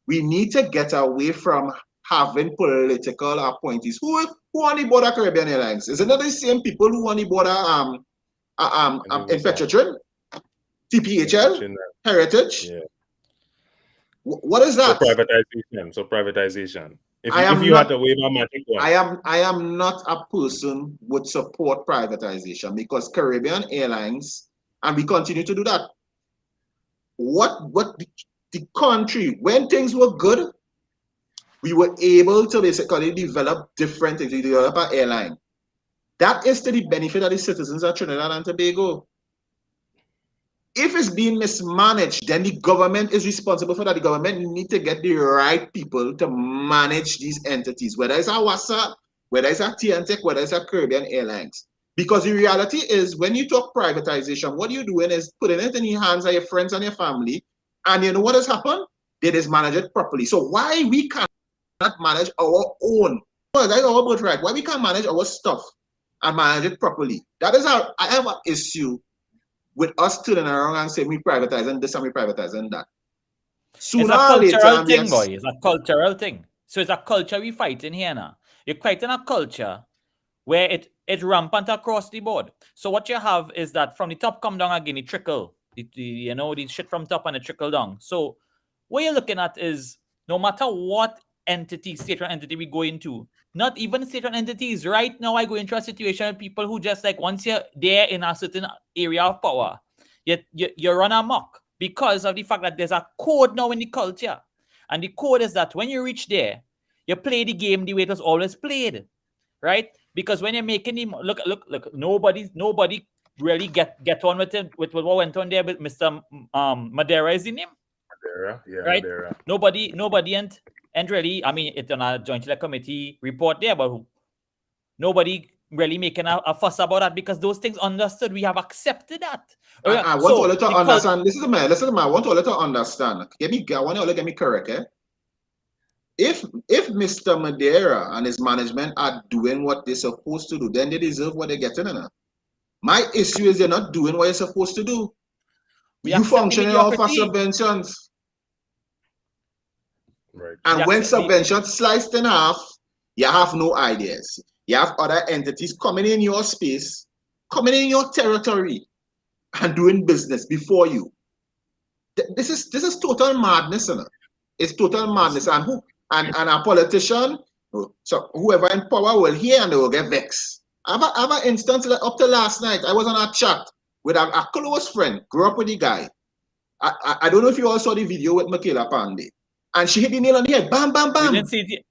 We need to get away from having political appointees. Who on the board of Caribbean Airlines? Is it not the same people who on the board of in Petrotrin, TPHL, Heritage? Yeah. What is that? So privatization. If you had to wave a magic wand. I am not a person who would support privatization because Caribbean Airlines, and we continue to do that. What the country, when things were good, we were able to basically develop different things. We develop an airline. That is to the benefit of the citizens of Trinidad and Tobago. If it's being mismanaged, then the government is responsible for that. The government need to get the right people to manage these entities, whether it's A.C.A.W.U, whether it's TNTech, whether it's Caribbean Airlines. Because the reality is, when you talk privatization, what you're doing is putting it in the hands of your friends and your family, and you know what has happened? They just manage it properly. So why we cannot manage our own? Well, that's our birthright. Why we can't manage our stuff and manage it properly? That is I have an issue with us turning around and saying we privatizing this and we privatizing that. Sooner it's a cultural thing, boy. It's a cultural thing. So it's a culture we fight in here now. You're fighting a culture where it's rampant across the board. So what you have is that from the top come down again, it trickle. The shit from top and it trickle down. So what you're looking at is no matter what state-run entity we go into, not even state-run entities. Right now, I go into a situation with people who just like once you're there in a certain area of power, you run amok because of the fact that there's a code now in the culture. And the code is that when you reach there, you play the game the way it was always played. Right? Because when you're making him look, nobody really get on with it with what went on there with Mr. Madeira is the name. Madeira, yeah, right? Madeira. Nobody and really, I mean, it's on a joint select committee report there, but nobody really making a fuss about that because those things understood. We have accepted that. I want all to understand. Listen to me. I want all to understand. I want all to get me correct, eh? If Mr. Madeira and his management are doing what they're supposed to do, then they deserve what they're getting. My issue is they're not doing what you're supposed to do. You functioning off of subventions. Right. And when subventions sliced in half, you have no ideas. You have other entities coming in your space, coming in your territory, and doing business before you. This is total madness, It's total madness. And a politician, so whoever in power will hear and they will get vexed. I have an instance up to last night. I was on a chat with a close friend, grew up with the guy. I don't know if you all saw the video with Michaela Pandey. And she hit the nail on the head. Bam, bam, bam.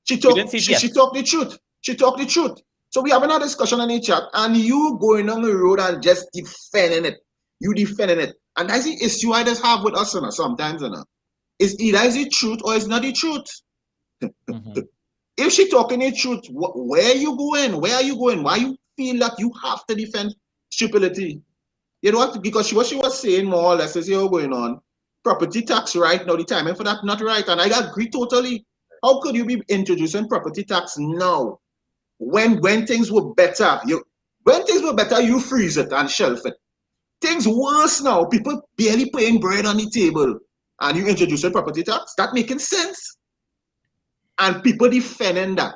She talked the truth. She talked the truth. So we having a discussion on the chat, and you going on the road and just defending it. You defending it. And that's the issue I just have with us sometimes. It's either is the truth or it's not the truth. Mm-hmm. If she talking the truth, where are you going? Where are you going? Why you feel that you have to defend stupidity? You know what? Because what she was saying more or less is here going on. Property tax right now, the timing for that not right. And I agree totally. How could you be introducing property tax now? When things were better, you freeze it and shelf it. Things worse now. People barely paying bread on the table. And you introducing property tax? That making sense? And people defending that.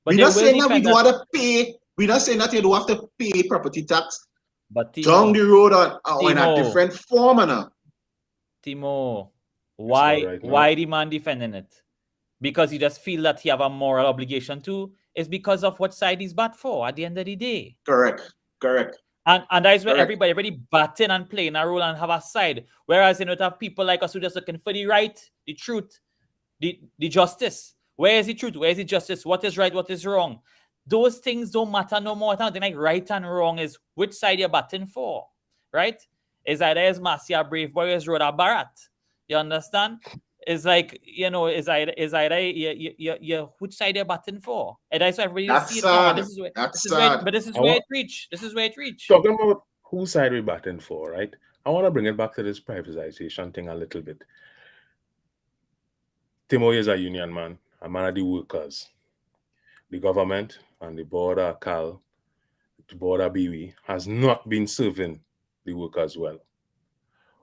We're not saying that we don't have to pay. We're not saying that you don't have to pay property tax. But down the road in a different form, Timo, why the man defending it? Because he just feel that he have a moral obligation to. It's because of what side he's bat for at the end of the day. Correct. And that's where everybody batting and playing a role and have a side. Whereas you have people like us who just looking for the right, the truth, the justice. Where is the truth? Where is the justice? What is right? What is wrong? Those things don't matter no more. I think like right and wrong is which side you're batting for, right? Is either Marcia Brave Boy or is Rhoda Barat. You understand? It's like, is either you which side you're batting for. And that's why everybody that's see it sad. This is where it reached. This is where it reached. Talking about whose side we're batting for, right? I want to bring it back to this privatization thing a little bit. Timo is a union man, a man of the workers. The government and the board of A.C.A.W.U the board of BWI has not been serving the workers well,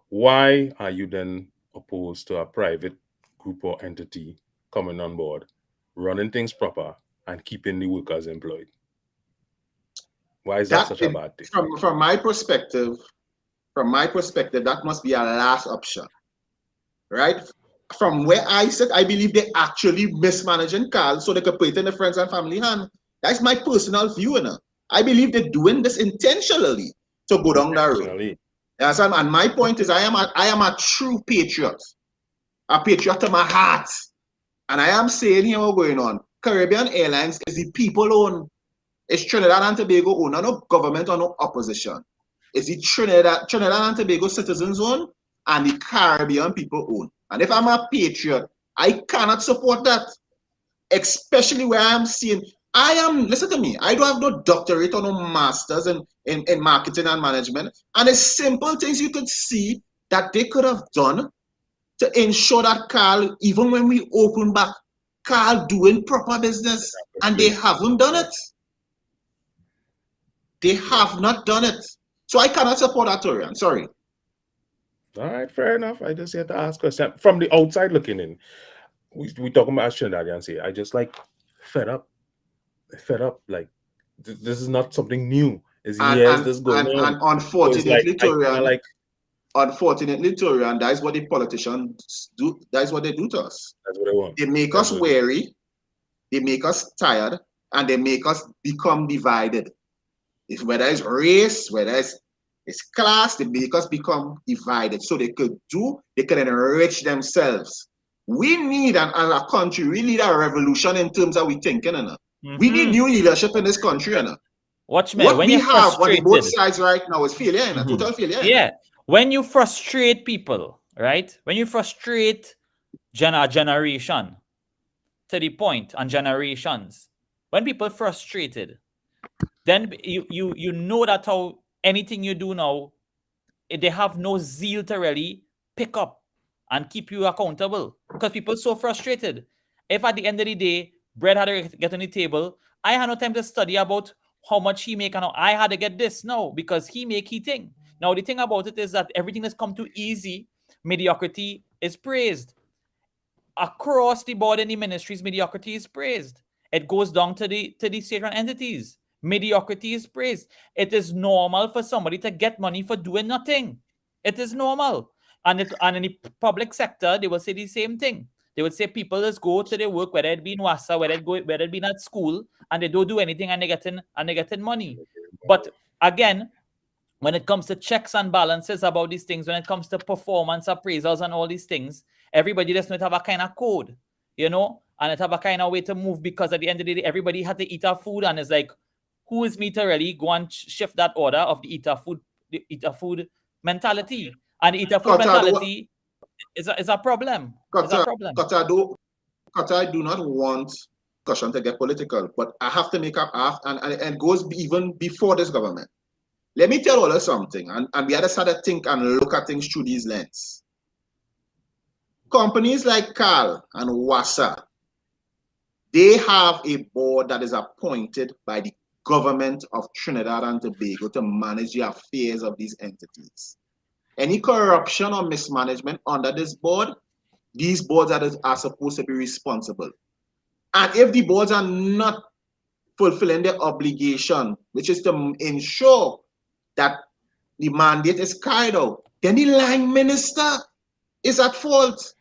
why are you then opposed to a private group or entity coming on board, running things proper, and keeping the workers employed? Why is that such a bad thing? From my perspective, that must be a last option, right? From where I sit, I believe they actually mismanaging Carl so they could put it in the friends and family hand. That's my personal view, you know. I believe they're doing this intentionally to go down that road. Yes, and my point is I am a true patriot, a patriot to my heart. And I am saying here what's going on. Caribbean Airlines is the people owned. It's Trinidad and Tobago owned, no government or no opposition. It's the Trinidad and Tobago citizens own and the Caribbean people own. And if I'm a patriot, I cannot support that. Especially where I'm seeing, listen to me, I don't have no doctorate or no masters in marketing and management. And the simple things you could see that they could have done to ensure that Carl, even when we open back, Carl doing proper business, and they haven't done it. They have not done it. So I cannot support that, Taurean. Sorry. All right, fair enough. I just had to ask a question. From the outside looking in, we talking about Trinidadians here. I just like fed up. Like this is not something new. It's years this going on. And unfortunately, Taurean, that's what the politicians do. That's what they do to us. That's what they want. They make us weary, they make us tired, and they make us become divided. Whether it's race, whether it's class, they make us become divided. So they could enrich themselves. We need, as a country, we need a revolution in terms of we thinking. We need new leadership in this country. Watch me. What when we you're have frustrated, on both sides right now is failure, total failure. Yeah. When you frustrate people, right? When you frustrate generation to the point and generations, when people frustrated, then you know that how anything you do now, they have no zeal to really pick up and keep you accountable because people are so frustrated. If at the end of the day, bread had to get on the table, I had no time to study about how much he make and how I had to get this now because he make he thing. Now, the thing about it is that everything has come too easy. Mediocrity is praised. Across the board in the ministries, mediocrity is praised. It goes down to the state-run entities. Mediocrity is praised. It is normal for somebody to get money for doing nothing. It is normal. And in the public sector, they will say the same thing. They would say people just go to their work, whether it be in WASA, whether it be at school, and they don't do anything and they getting money. But again, when it comes to checks and balances about these things, when it comes to performance appraisals and all these things, everybody does not have a kind of code, and it have a kind of way to move because at the end of the day, everybody had to eat our food and it's like, who is me to really go and shift that order of the eat our food mentality? And the eat our food mentality is a problem. It's a problem. I do not want discussion to get political, but I have to make up and it goes even before this government. Let me tell you something, and we had to start to think and look at things through these lenses. Companies like CAL and WASA, they have a board that is appointed by the government of Trinidad and Tobago to manage the affairs of these entities. Any corruption or mismanagement under this board, these boards are supposed to be responsible. And if the boards are not fulfilling their obligation, which is to ensure that the mandate is carried out, then the line minister is at fault.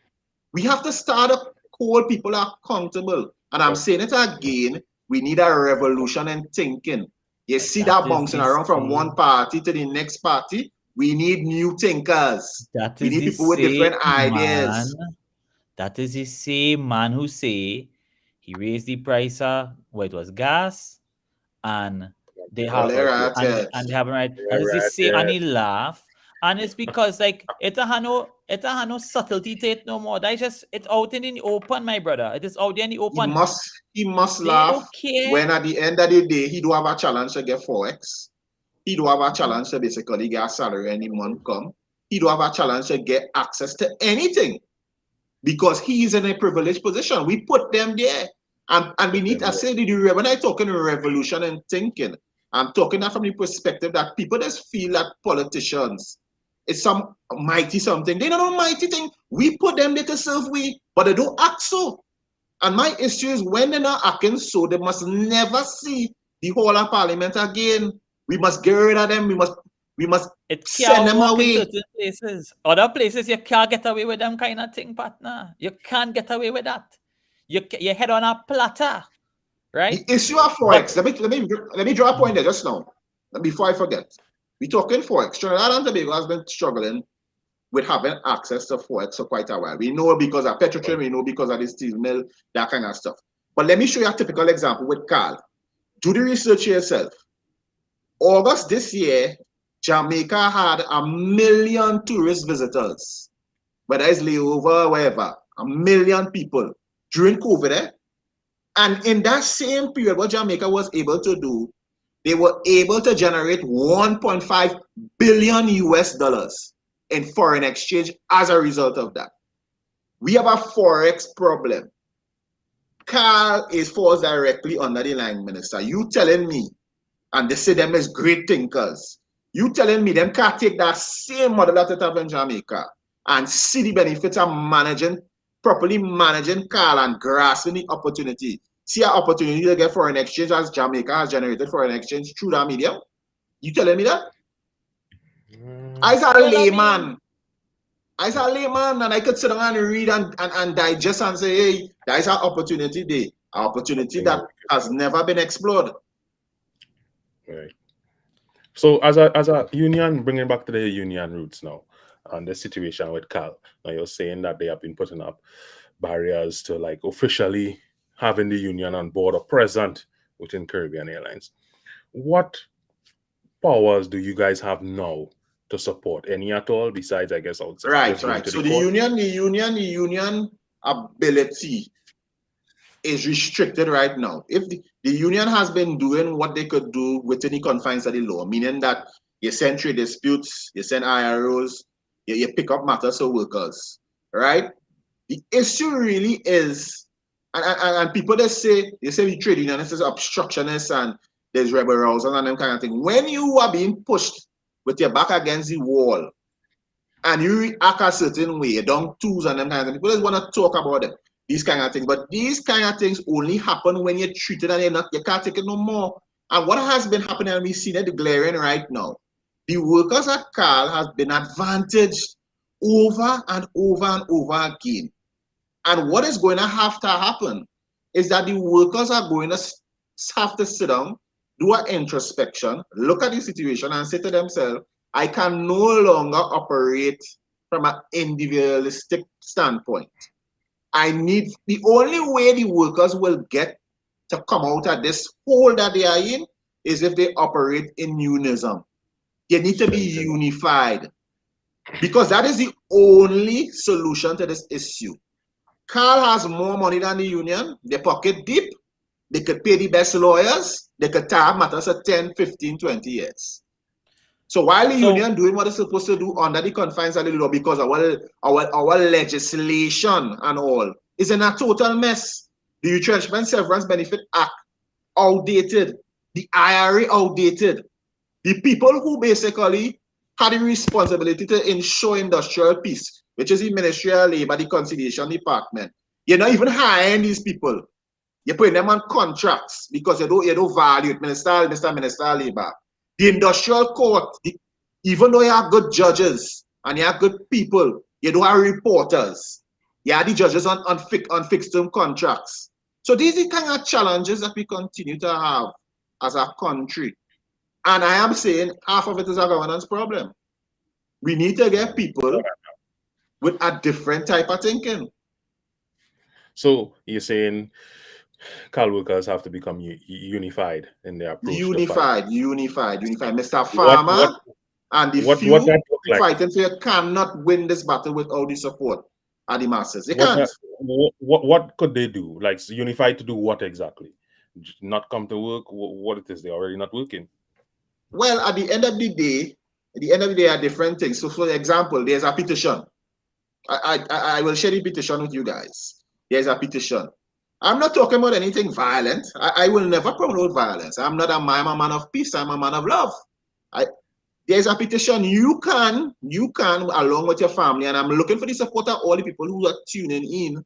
We have to start to hold people accountable. And I'm saying it again, we need a revolution in thinking. You see that bouncing around from one party to the next party. We need new thinkers. We need people with different ideas. That is the same man who say he raised the price of what it was gas and they have and they haven't right. That is the same and he laugh. And it's because like it had no subtlety to it no more. That is just it's out in the open, my brother. It is out there in the open. He must laugh when at the end of the day he do have a challenge to get Forex. He do have a challenge to basically get a salary any month come. He do have a challenge to get access to anything. Because he is in a privileged position. We put them there. And we need to say, when I talk in revolution and thinking, I'm talking that from the perspective that people just feel that politicians, it's some mighty something. They don't know mighty thing. We put them there to serve we, but they don't act so. And my issue is when they're not acting so, they must never see the whole of Parliament again. We must get rid of them. We must It send can't them work in away. certain places. Other places you can't get away with them kind of thing, partner. You can't get away with that. You head on a platter, right? The issue of Forex, let me draw a point there just now, before I forget. We're talking Forex. Trinidad and Tobago has been struggling with having access to Forex for quite a while. We know because of Petrotrim, we know because of the steel mill, that kind of stuff. But let me show you a typical example with Carl. Do the research yourself. August this year, Jamaica had 1 million tourist visitors, whether it's layover or whatever, 1 million people during COVID. And in that same period, what Jamaica was able to do, they were able to generate 1.5 billion US dollars in foreign exchange as a result of that. We have a Forex problem. Carl falls directly under the line minister. You telling me, and they say them as great thinkers, you telling me them can't take that same model that they have in Jamaica and see the benefits of properly managing Carl and grasping the opportunity. See an opportunity to get foreign exchange as Jamaica has generated foreign exchange through that medium? You telling me that? As a layman, and I could sit down and read and digest and say, hey, there's an opportunity there, an opportunity that has never been explored. Right. So as a union, bringing back to the union roots now, and the situation with Cal, now you're saying that they have been putting up barriers to like officially having the union on board or present within Caribbean Airlines. What powers do you guys have now to support? Any at all besides, I guess, outside? Right. So the union ability is restricted right now. If the union has been doing what they could do within the confines of the law, meaning that you send trade disputes, you send IROs, you pick up matters for workers, right? The issue really is, and people they say the trade unionists is obstructionists and there's rebel rousers and them kind of thing. When you are being pushed with your back against the wall and you react a certain way, you don't tools and them kind of things, people just want to talk about them. These kind of things, but these kind of things only happen when you're treated and you can't take it no more. And what has been happening, and we've seen it glaring right now, the workers at Carl has been advantaged over and over and over again. And what is going to have to happen is that the workers are going to have to sit down, do an introspection, look at the situation and say to themselves, I can no longer operate from an individualistic standpoint. The only way the workers will get to come out of this hole that they are in is if they operate in unionism. They need to be unified because that is the only solution to this issue. Carl has more money than the union. They pocket deep. They could pay the best lawyers. They could tie matters for 10, 15, 20 years. So while the union doing what it's supposed to do under the confines of the law, because our legislation and all is in a total mess. The Retrenchment Severance Benefit Act outdated. The IRA outdated. The people who basically had the responsibility to ensure industrial peace, which is the Ministry of Labor, the Conciliation Department, you're not even hiring these people. You're putting them on contracts because you don't value it. Minister of Labor. The industrial court, even though you have good judges and you have good people, you don't have reporters. You have the judges on fixed term contracts. So these are the kind of challenges that we continue to have as a country. And I am saying half of it is a governance problem. We need to get people with a different type of thinking. So you're saying Cal workers have to become unified in their approach. Unified. Mr. Farmer and the few fighting for you cannot win this battle without the support of the masses. They can't. What could they do? Like unified to do what exactly? Not come to work? What it is? They're already not working. Well, at the end of the day, are different things. So, for example, there's a petition. I will share the petition with you guys. There's a petition. I'm not talking about anything violent. I will never promote violence. I'm a man of peace. I'm a man of love. There's a petition you can, along with your family, and I'm looking for the support of all the people who are tuning in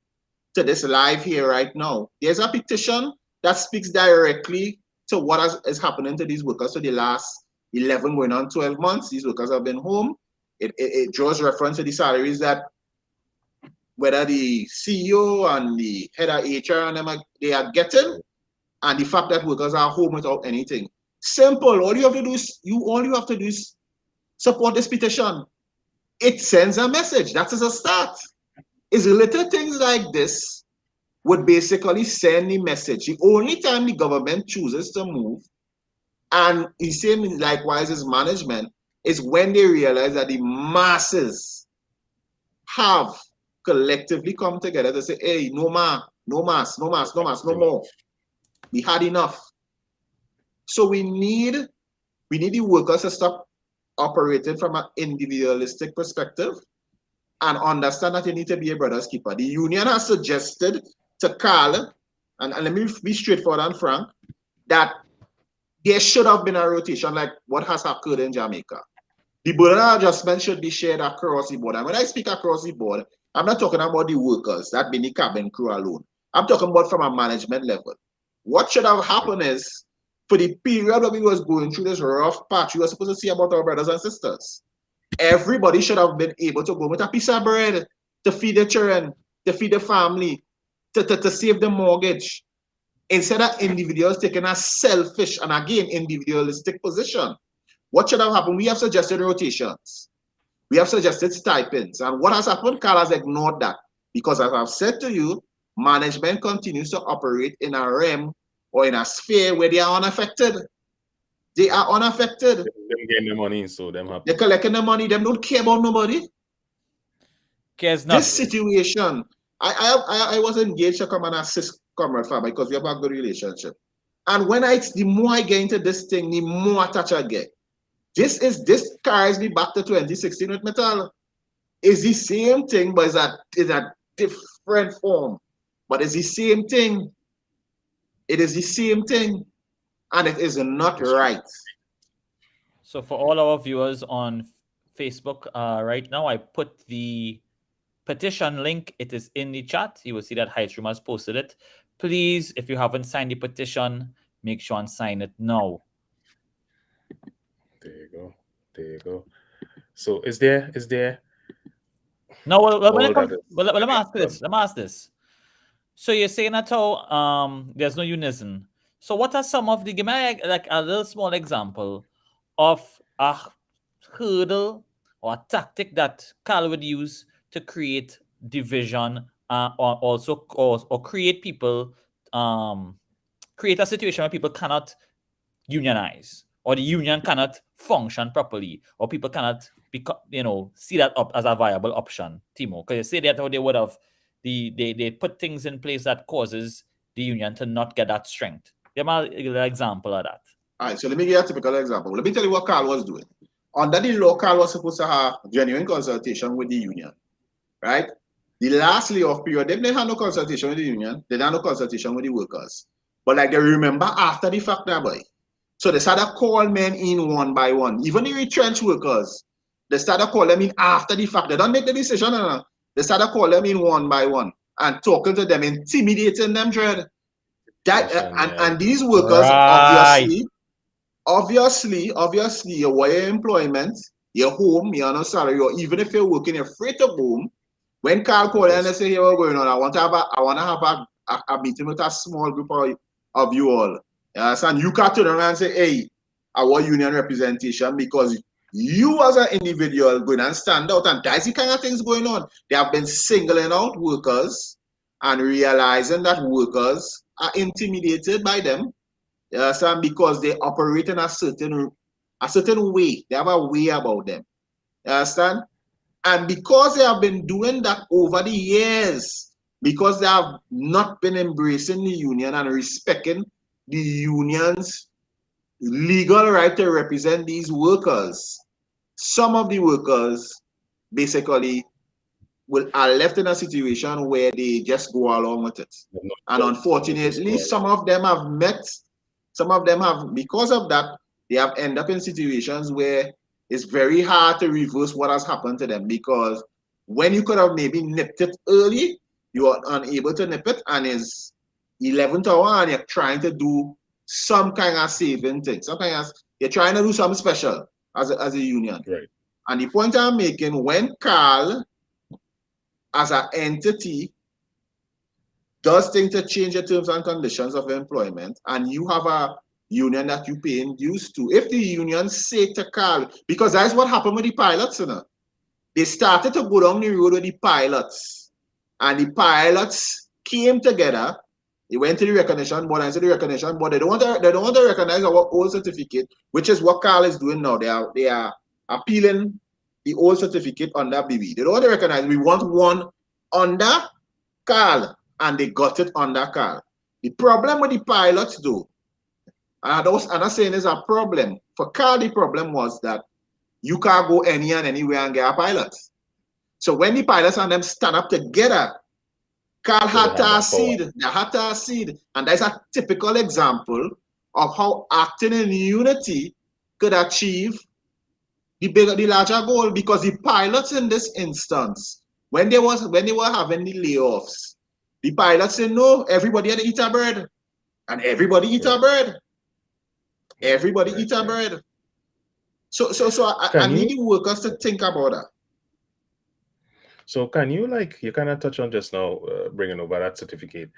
to this live here right now. There's a petition that speaks directly to what is happening to these workers for the last 11 going on 12 months. These workers have been home. It draws reference to the salaries that whether the CEO and the head of HR and them they are getting, and the fact that workers are home without anything. Simple. All you have to do is support this petition. It sends a message. That is a start. It's little things like this would basically send the message. The only time the government chooses to move, and the same likewise as management, is when they realize that the masses have collectively come together to say, hey, no more. We had enough. So we need the workers to stop operating from an individualistic perspective and understand that you need to be a brother's keeper. The union has suggested to Carl, and let me be straightforward and frank, that there should have been a rotation like what has occurred in Jamaica. The burden adjustment should be shared across the board. And when I speak across the board, I'm not talking about the workers, that being the cabin crew alone. I'm talking about from a management level. What should have happened is, for the period that we was going through this rough patch, we were supposed to see about our brothers and sisters. Everybody should have been able to go with a piece of bread to feed the children, to feed the family, to save the mortgage, instead of individuals taking a selfish and again individualistic position. What should have happened? We have suggested rotations. We have suggested stipends. And what has happened? Carl has ignored that. Because as I've said to you, management continues to operate in a realm or in a sphere where they are unaffected. They are unaffected. Them getting the money, so them happy. They're collecting the money. Them don't care about nobody. Cares not. This situation, I was engaged to come and assist Comrade Faber because we have a good relationship. And the more I get into this thing, the more attached I get. This carries me back to 2016 with Metal. It's the same thing, but it's a different form. But it's the same thing. It is the same thing. And it is not right. So for all our viewers on Facebook right now, I put the petition link. It is in the chat. You will see that Heights Room has posted it. Please, if you haven't signed the petition, make sure and sign it now. There you go. So is there? No, let me ask this. So you're saying that there's no unison. So what are some of the, give me like a little small example of a hurdle or a tactic that Carl would use to create division or create people, create a situation where people cannot unionize, or the union cannot function properly, or people cannot see that up as a viable option, Timo? Because you say that they would have they put things in place that causes the union to not get that strength. Give me an example of that. All right, so let me give you a typical example. Let me tell you what Carl was doing. Under the law, Carl was supposed to have genuine consultation with the union, right? The last layoff period, they didn't have no consultation with the union. They didn't have no consultation with the workers. But like they remember after the fact now, boy. So they started calling men in one by one. Even the retrenched workers, they started calling them in after the fact. They don't make the decision. No. They started calling them in one by one and talking to them, intimidating them, dread. And these workers, obviously, your employment, your home, your no salary, or even if you're working, you're free to home. When Carl called and they say, "Hey, what's going on? I want to have a meeting with a small group of you all." And you can turn around and say, "Hey, I want union representation," because you as an individual going and stand out, and that's the kind of things going on. They have been singling out workers and realizing that workers are intimidated by them, because they operate in a certain way. They have a way about them. You understand? And because they have been doing that over the years, because they have not been embracing the union and respecting the union's legal right to represent these workers, some of the workers basically are left in a situation where they just go along with it. And unfortunately, some of them have, because of that, they have ended up in situations where it's very hard to reverse what has happened to them, because when you could have maybe nipped it early, you are unable to nip it, and it's 11th hour and you're trying to do some kind of saving thing. You're trying to do something special as a union. Right. And the point I'm making, when CAL as an entity does things to change the terms and conditions of employment, and you have a union that you pay dues to, if the union say to CAL, because that's what happened with the pilots, you know. They started to go down the road with the pilots, and the pilots came together. They went to the recognition board and said the recognition board, they don't want to recognize our old certificate, which is what CAL is doing now. They are appealing the old certificate under BB. They don't want to recognize. We want one under CAL, and they got it under CAL. The problem with the pilots, though, and I'm not saying it's a problem for CAL. The problem was that you can't go any and anywhere and get a pilot. So when the pilots and them stand up together, CAL had to accede. They had to accede. And that's a typical example of how acting in unity could achieve the larger goal, because the pilots in this instance, when they were having the layoffs, the pilots said, no, everybody had to eat a bird. And everybody eat a bird. Everybody eat a bird. So I need the workers to think about that. So can you, like, you kind of touch on just now, bringing over that certificate.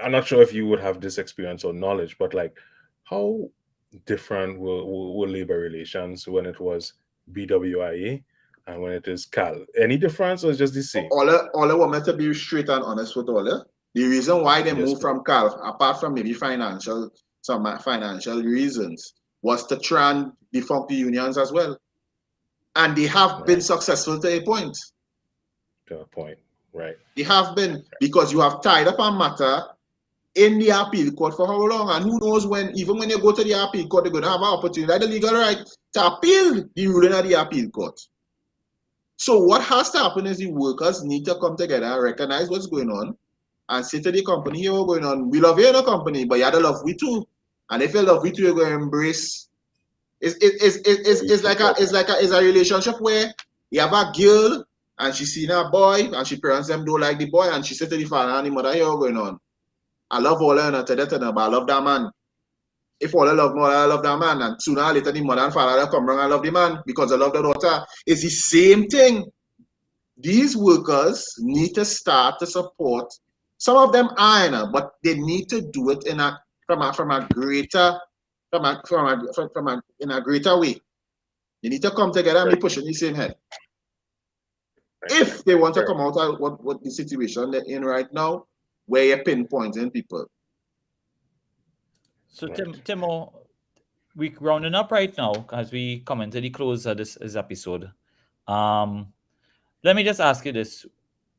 I'm not sure if you would have this experience or knowledge, but like, how different were labor relations when it was BWIA and when it is CAL? Any difference, or is just the same? All I want me to be straight and honest with all of the reason why they moved from CAL, apart from maybe some financial reasons, was to try and defunct the unions as well. And they have been successful to a point. To a point, right. They have been, because you have tied up a matter in the appeal court for how long, and who knows when, even when you go to the appeal court, they're going to have an opportunity, like the legal right, to appeal the ruling of the appeal court. So what has to happen is the workers need to come together, recognize what's going on, and say to the company, here what's going on. We love you in the company, but you have to love we too. And if you love we too, you're going to embrace. It's like a relationship where you have a girl and she seen a boy and she parents them don't like the boy, and she said to the father and the mother, here what's going on. I love all her and but I love that man. If all I love more, I love that man. And sooner or later, the mother and father will come around and love the man because I love the daughter. It's the same thing. These workers need to start to support. Some of them are, but they need to do it in a greater way. They need to come together and be pushing the same head. If they want to come out of what the situation they're in right now, where you're pinpointing people. So Timo, we're rounding up right now as we come into the close of this episode. Let me just ask you this: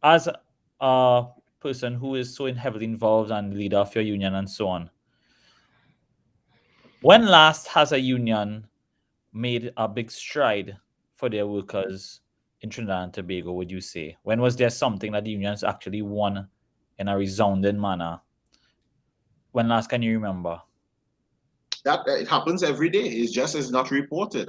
as a person who is so heavily involved and leader of your union and so on, when last has a union made a big stride for their workers in Trinidad and Tobago, would you say? When was there something that the unions actually won in a resounding manner? When last can you remember? That it happens every day. It's not reported.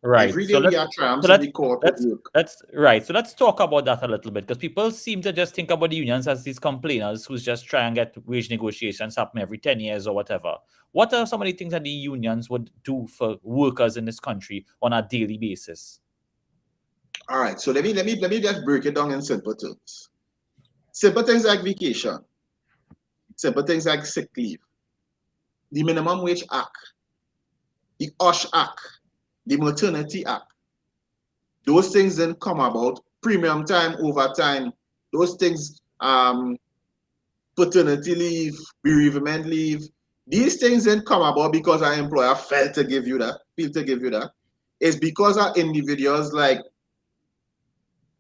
Right. Every day we are triumphs in the corporate work. That's right. So let's talk about that a little bit, because people seem to just think about the unions as these complainers who's just trying to get wage negotiations happen every 10 years or whatever. What are some of the things that the unions would do for workers in this country on a daily basis? All right. So let me just break it down in simple terms. Simple things like vacation. Simple things like sick leave. The Minimum Wage Act, the OSH Act, the Maternity Act. Those things didn't come about. Premium time, overtime, those things, paternity leave, bereavement leave. These things didn't come about because our employer felt to give you that. It's because of individuals like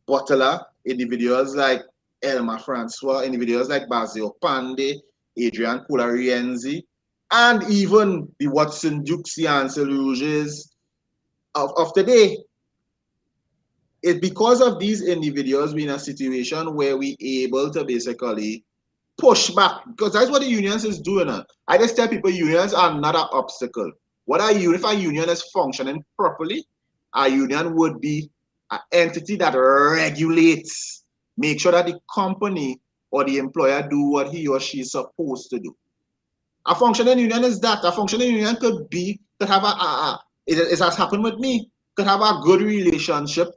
Butler, individuals like Elma Francois, individuals like Basil Pandey, Adrian Kularienzi, and even the Watson Dukes and Rouges of today. it's because of these individuals we're in a situation where we're able to basically push back, because that's what the unions is doing. I just tell people unions are not an obstacle. If a union is functioning properly, a union would be an entity that regulates, make sure that the company or the employer do what he or she is supposed to do. A functioning union is that. A functioning union could have it has happened with me, could have a good relationship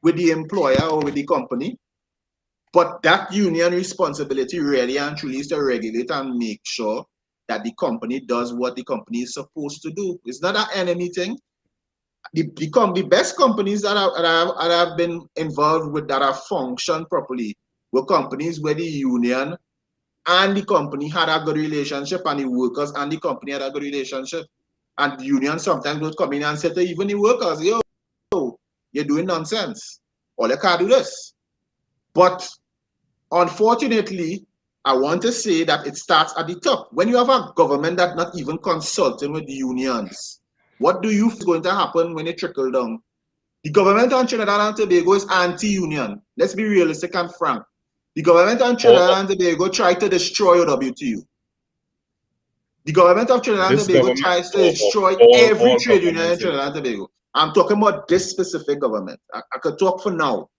with the employer or with the company, but that union responsibility really and truly is to regulate and make sure that the company does what the company is supposed to do. It's not an enemy thing. The best companies that have been involved with that have functioned properly were companies where the union and the company had a good relationship, and the workers and the company had a good relationship. And the union sometimes would come in and say to even the workers, yo, you're doing nonsense. All you can't do this. But unfortunately, I want to say that it starts at the top. When you have a government that's not even consulting with the unions, what do you think is going to happen when it trickle down? The government on Trinidad and Tobago is anti-union. Let's be realistic and frank. The government on Trinidad and Tobago tried to destroy WTU. The government of Trinidad and Tobago tries to destroy every trade union in Trinidad and Tobago. I'm talking about this specific government. I could talk for now.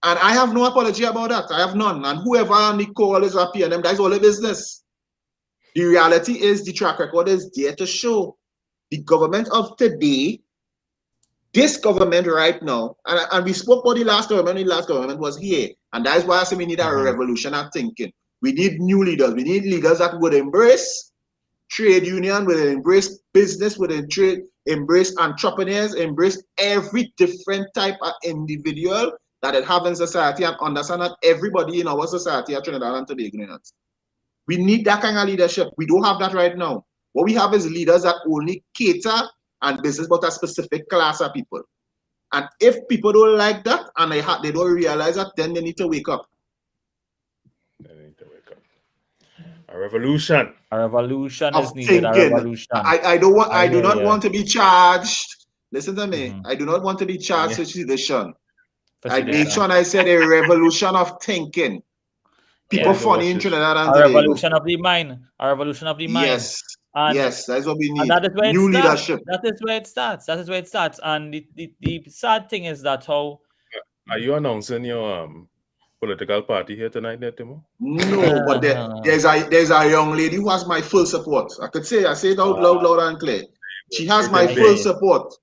And I have no apology about that. I have none. And whoever on the call is happy and them, that's all the business. The reality is the track record is there to show. The government of today, this government right now, and we spoke about the last government was here. And that's why I say we need a revolution of thinking. We need new leaders. We need leaders that would embrace trade union, would embrace business, would embrace entrepreneurs, embrace every different type of individual that it have in society, and understand that everybody in our society are Trinidad and Tobagonians. We need that kind of leadership. We don't have that right now. What we have is leaders that only cater and business about a specific class of people. And if people don't like that and they don't realize that, then they need to wake up. They need to wake up. A revolution. A revolution of is needed. Thinking. A revolution. I do not want to be charged. Listen to me. I do not want to be charged with sedition. Make sure I said a revolution of thinking. People funny in Trinidad and Tobago. A revolution of the mind. A revolution of the mind. Yes. Yes, that's what we need. That is where New it starts. leadership. That is where it starts. That is where it starts. And the sad thing is that how. Are you announcing your political party here tonight, Timo? No, but there's a young lady who has my full support. I say it out loud and clear. She has my full support.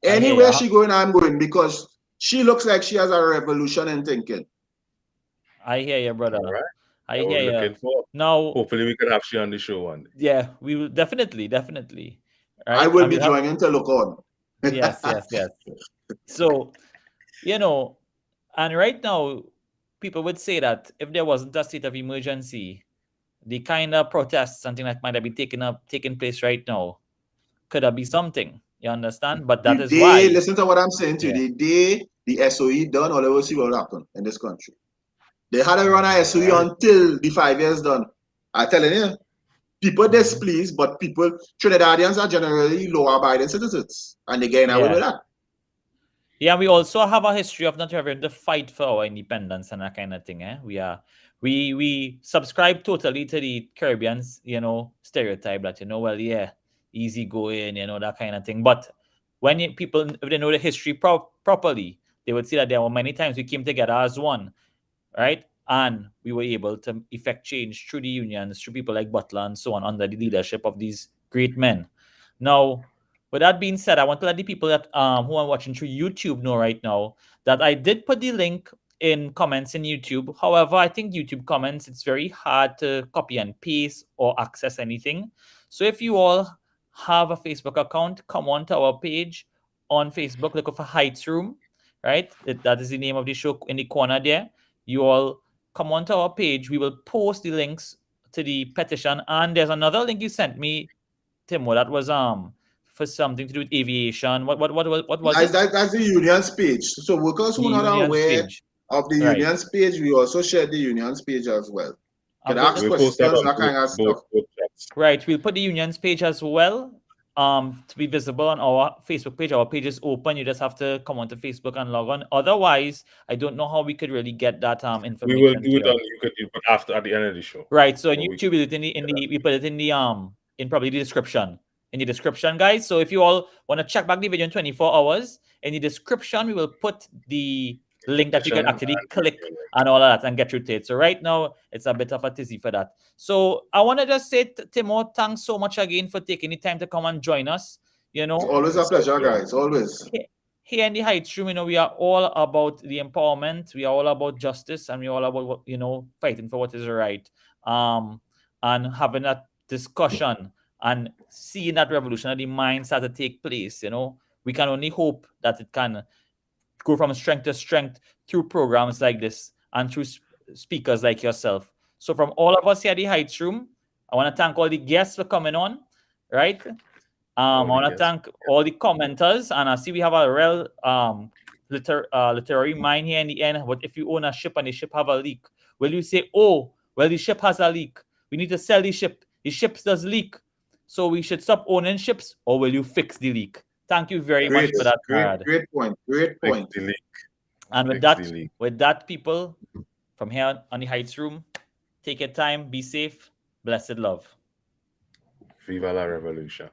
Anywhere she going, I'm going, because she looks like she has a revolution in thinking. I hear you, brother. All right. I hear you. Looking for. Now, hopefully we can have you on the show one day. Yeah, we will definitely. Right? I will be joining to look on. Yes. So, and right now, people would say that if there wasn't a state of emergency, the kind of protests, something that might have been taking place right now, could have been something. You understand? But that is why. Listen to what I'm saying to you. The SOE done, all will see what will happen in this country. They had to run a SOE until the 5 years done. I'm telling you, people displeased, but Trinidadians are generally law-abiding citizens, and they get away with that. Yeah, we also have a history of not having to fight for our independence and that kind of thing. We subscribe totally to the Caribbean, stereotype that easy going, that kind of thing. But when people, if they know the history properly, they would see that there were many times we came together as one, right? And we were able to effect change through the unions, through people like Butler and so on, under the leadership of these great men. Now, with that being said, I want to let the people that who are watching through YouTube know right now that I did put the link in comments in YouTube. However, I think YouTube comments, it's very hard to copy and paste or access anything. So if you all have a Facebook account, come on to our page on Facebook, look for Heights Room, right? That is the name of the show in the corner there. You all come on to our page. We will post the links to the petition. And there's another link you sent me, Timo, that was for something to do with aviation. What was it? That's the union's page. So workers who are not aware of the union's page, we also share the union's page as well. Can ask questions, that kind of stuff. Right, we'll put the union's page as well to be visible on our Facebook page. Our page is open. You just have to come onto Facebook and log on. Otherwise, I don't know how we could really get that information. We will do to it you. on but after at the end of the show. Right. So on So YouTube, we put it we put it in the in probably the description. In the description, guys. So if you all want to check back the video in 24 hours, in the description, we will put the link that you can actually click and all of that and get through to it. So right now, it's a bit of a tizzy for that. So I want to just say, Timo, thanks so much again for taking the time to come and join us. You know, It's always a pleasure, guys. Always. here in the Heights Room, we are all about the empowerment. We are all about justice, and we are all about fighting for what is right. And having that discussion and seeing that revolutionary mind start to take place. We can only hope that it can go from strength to strength through programs like this and through speakers like yourself. So from all of us here at the Heights Room, I want to thank all the guests for coming on, right? I want to thank all the commenters, and I see we have a real literary mind here in the end. But if you own a ship and the ship have a leak, will you say, oh, well, the ship has a leak, we need to sell the ship does leak, so we should stop owning ships, or will you fix the leak? Thank you very much for that. Great point. And with that, people, from here on the Heights Room, take your time, be safe, blessed love. Viva la revolution.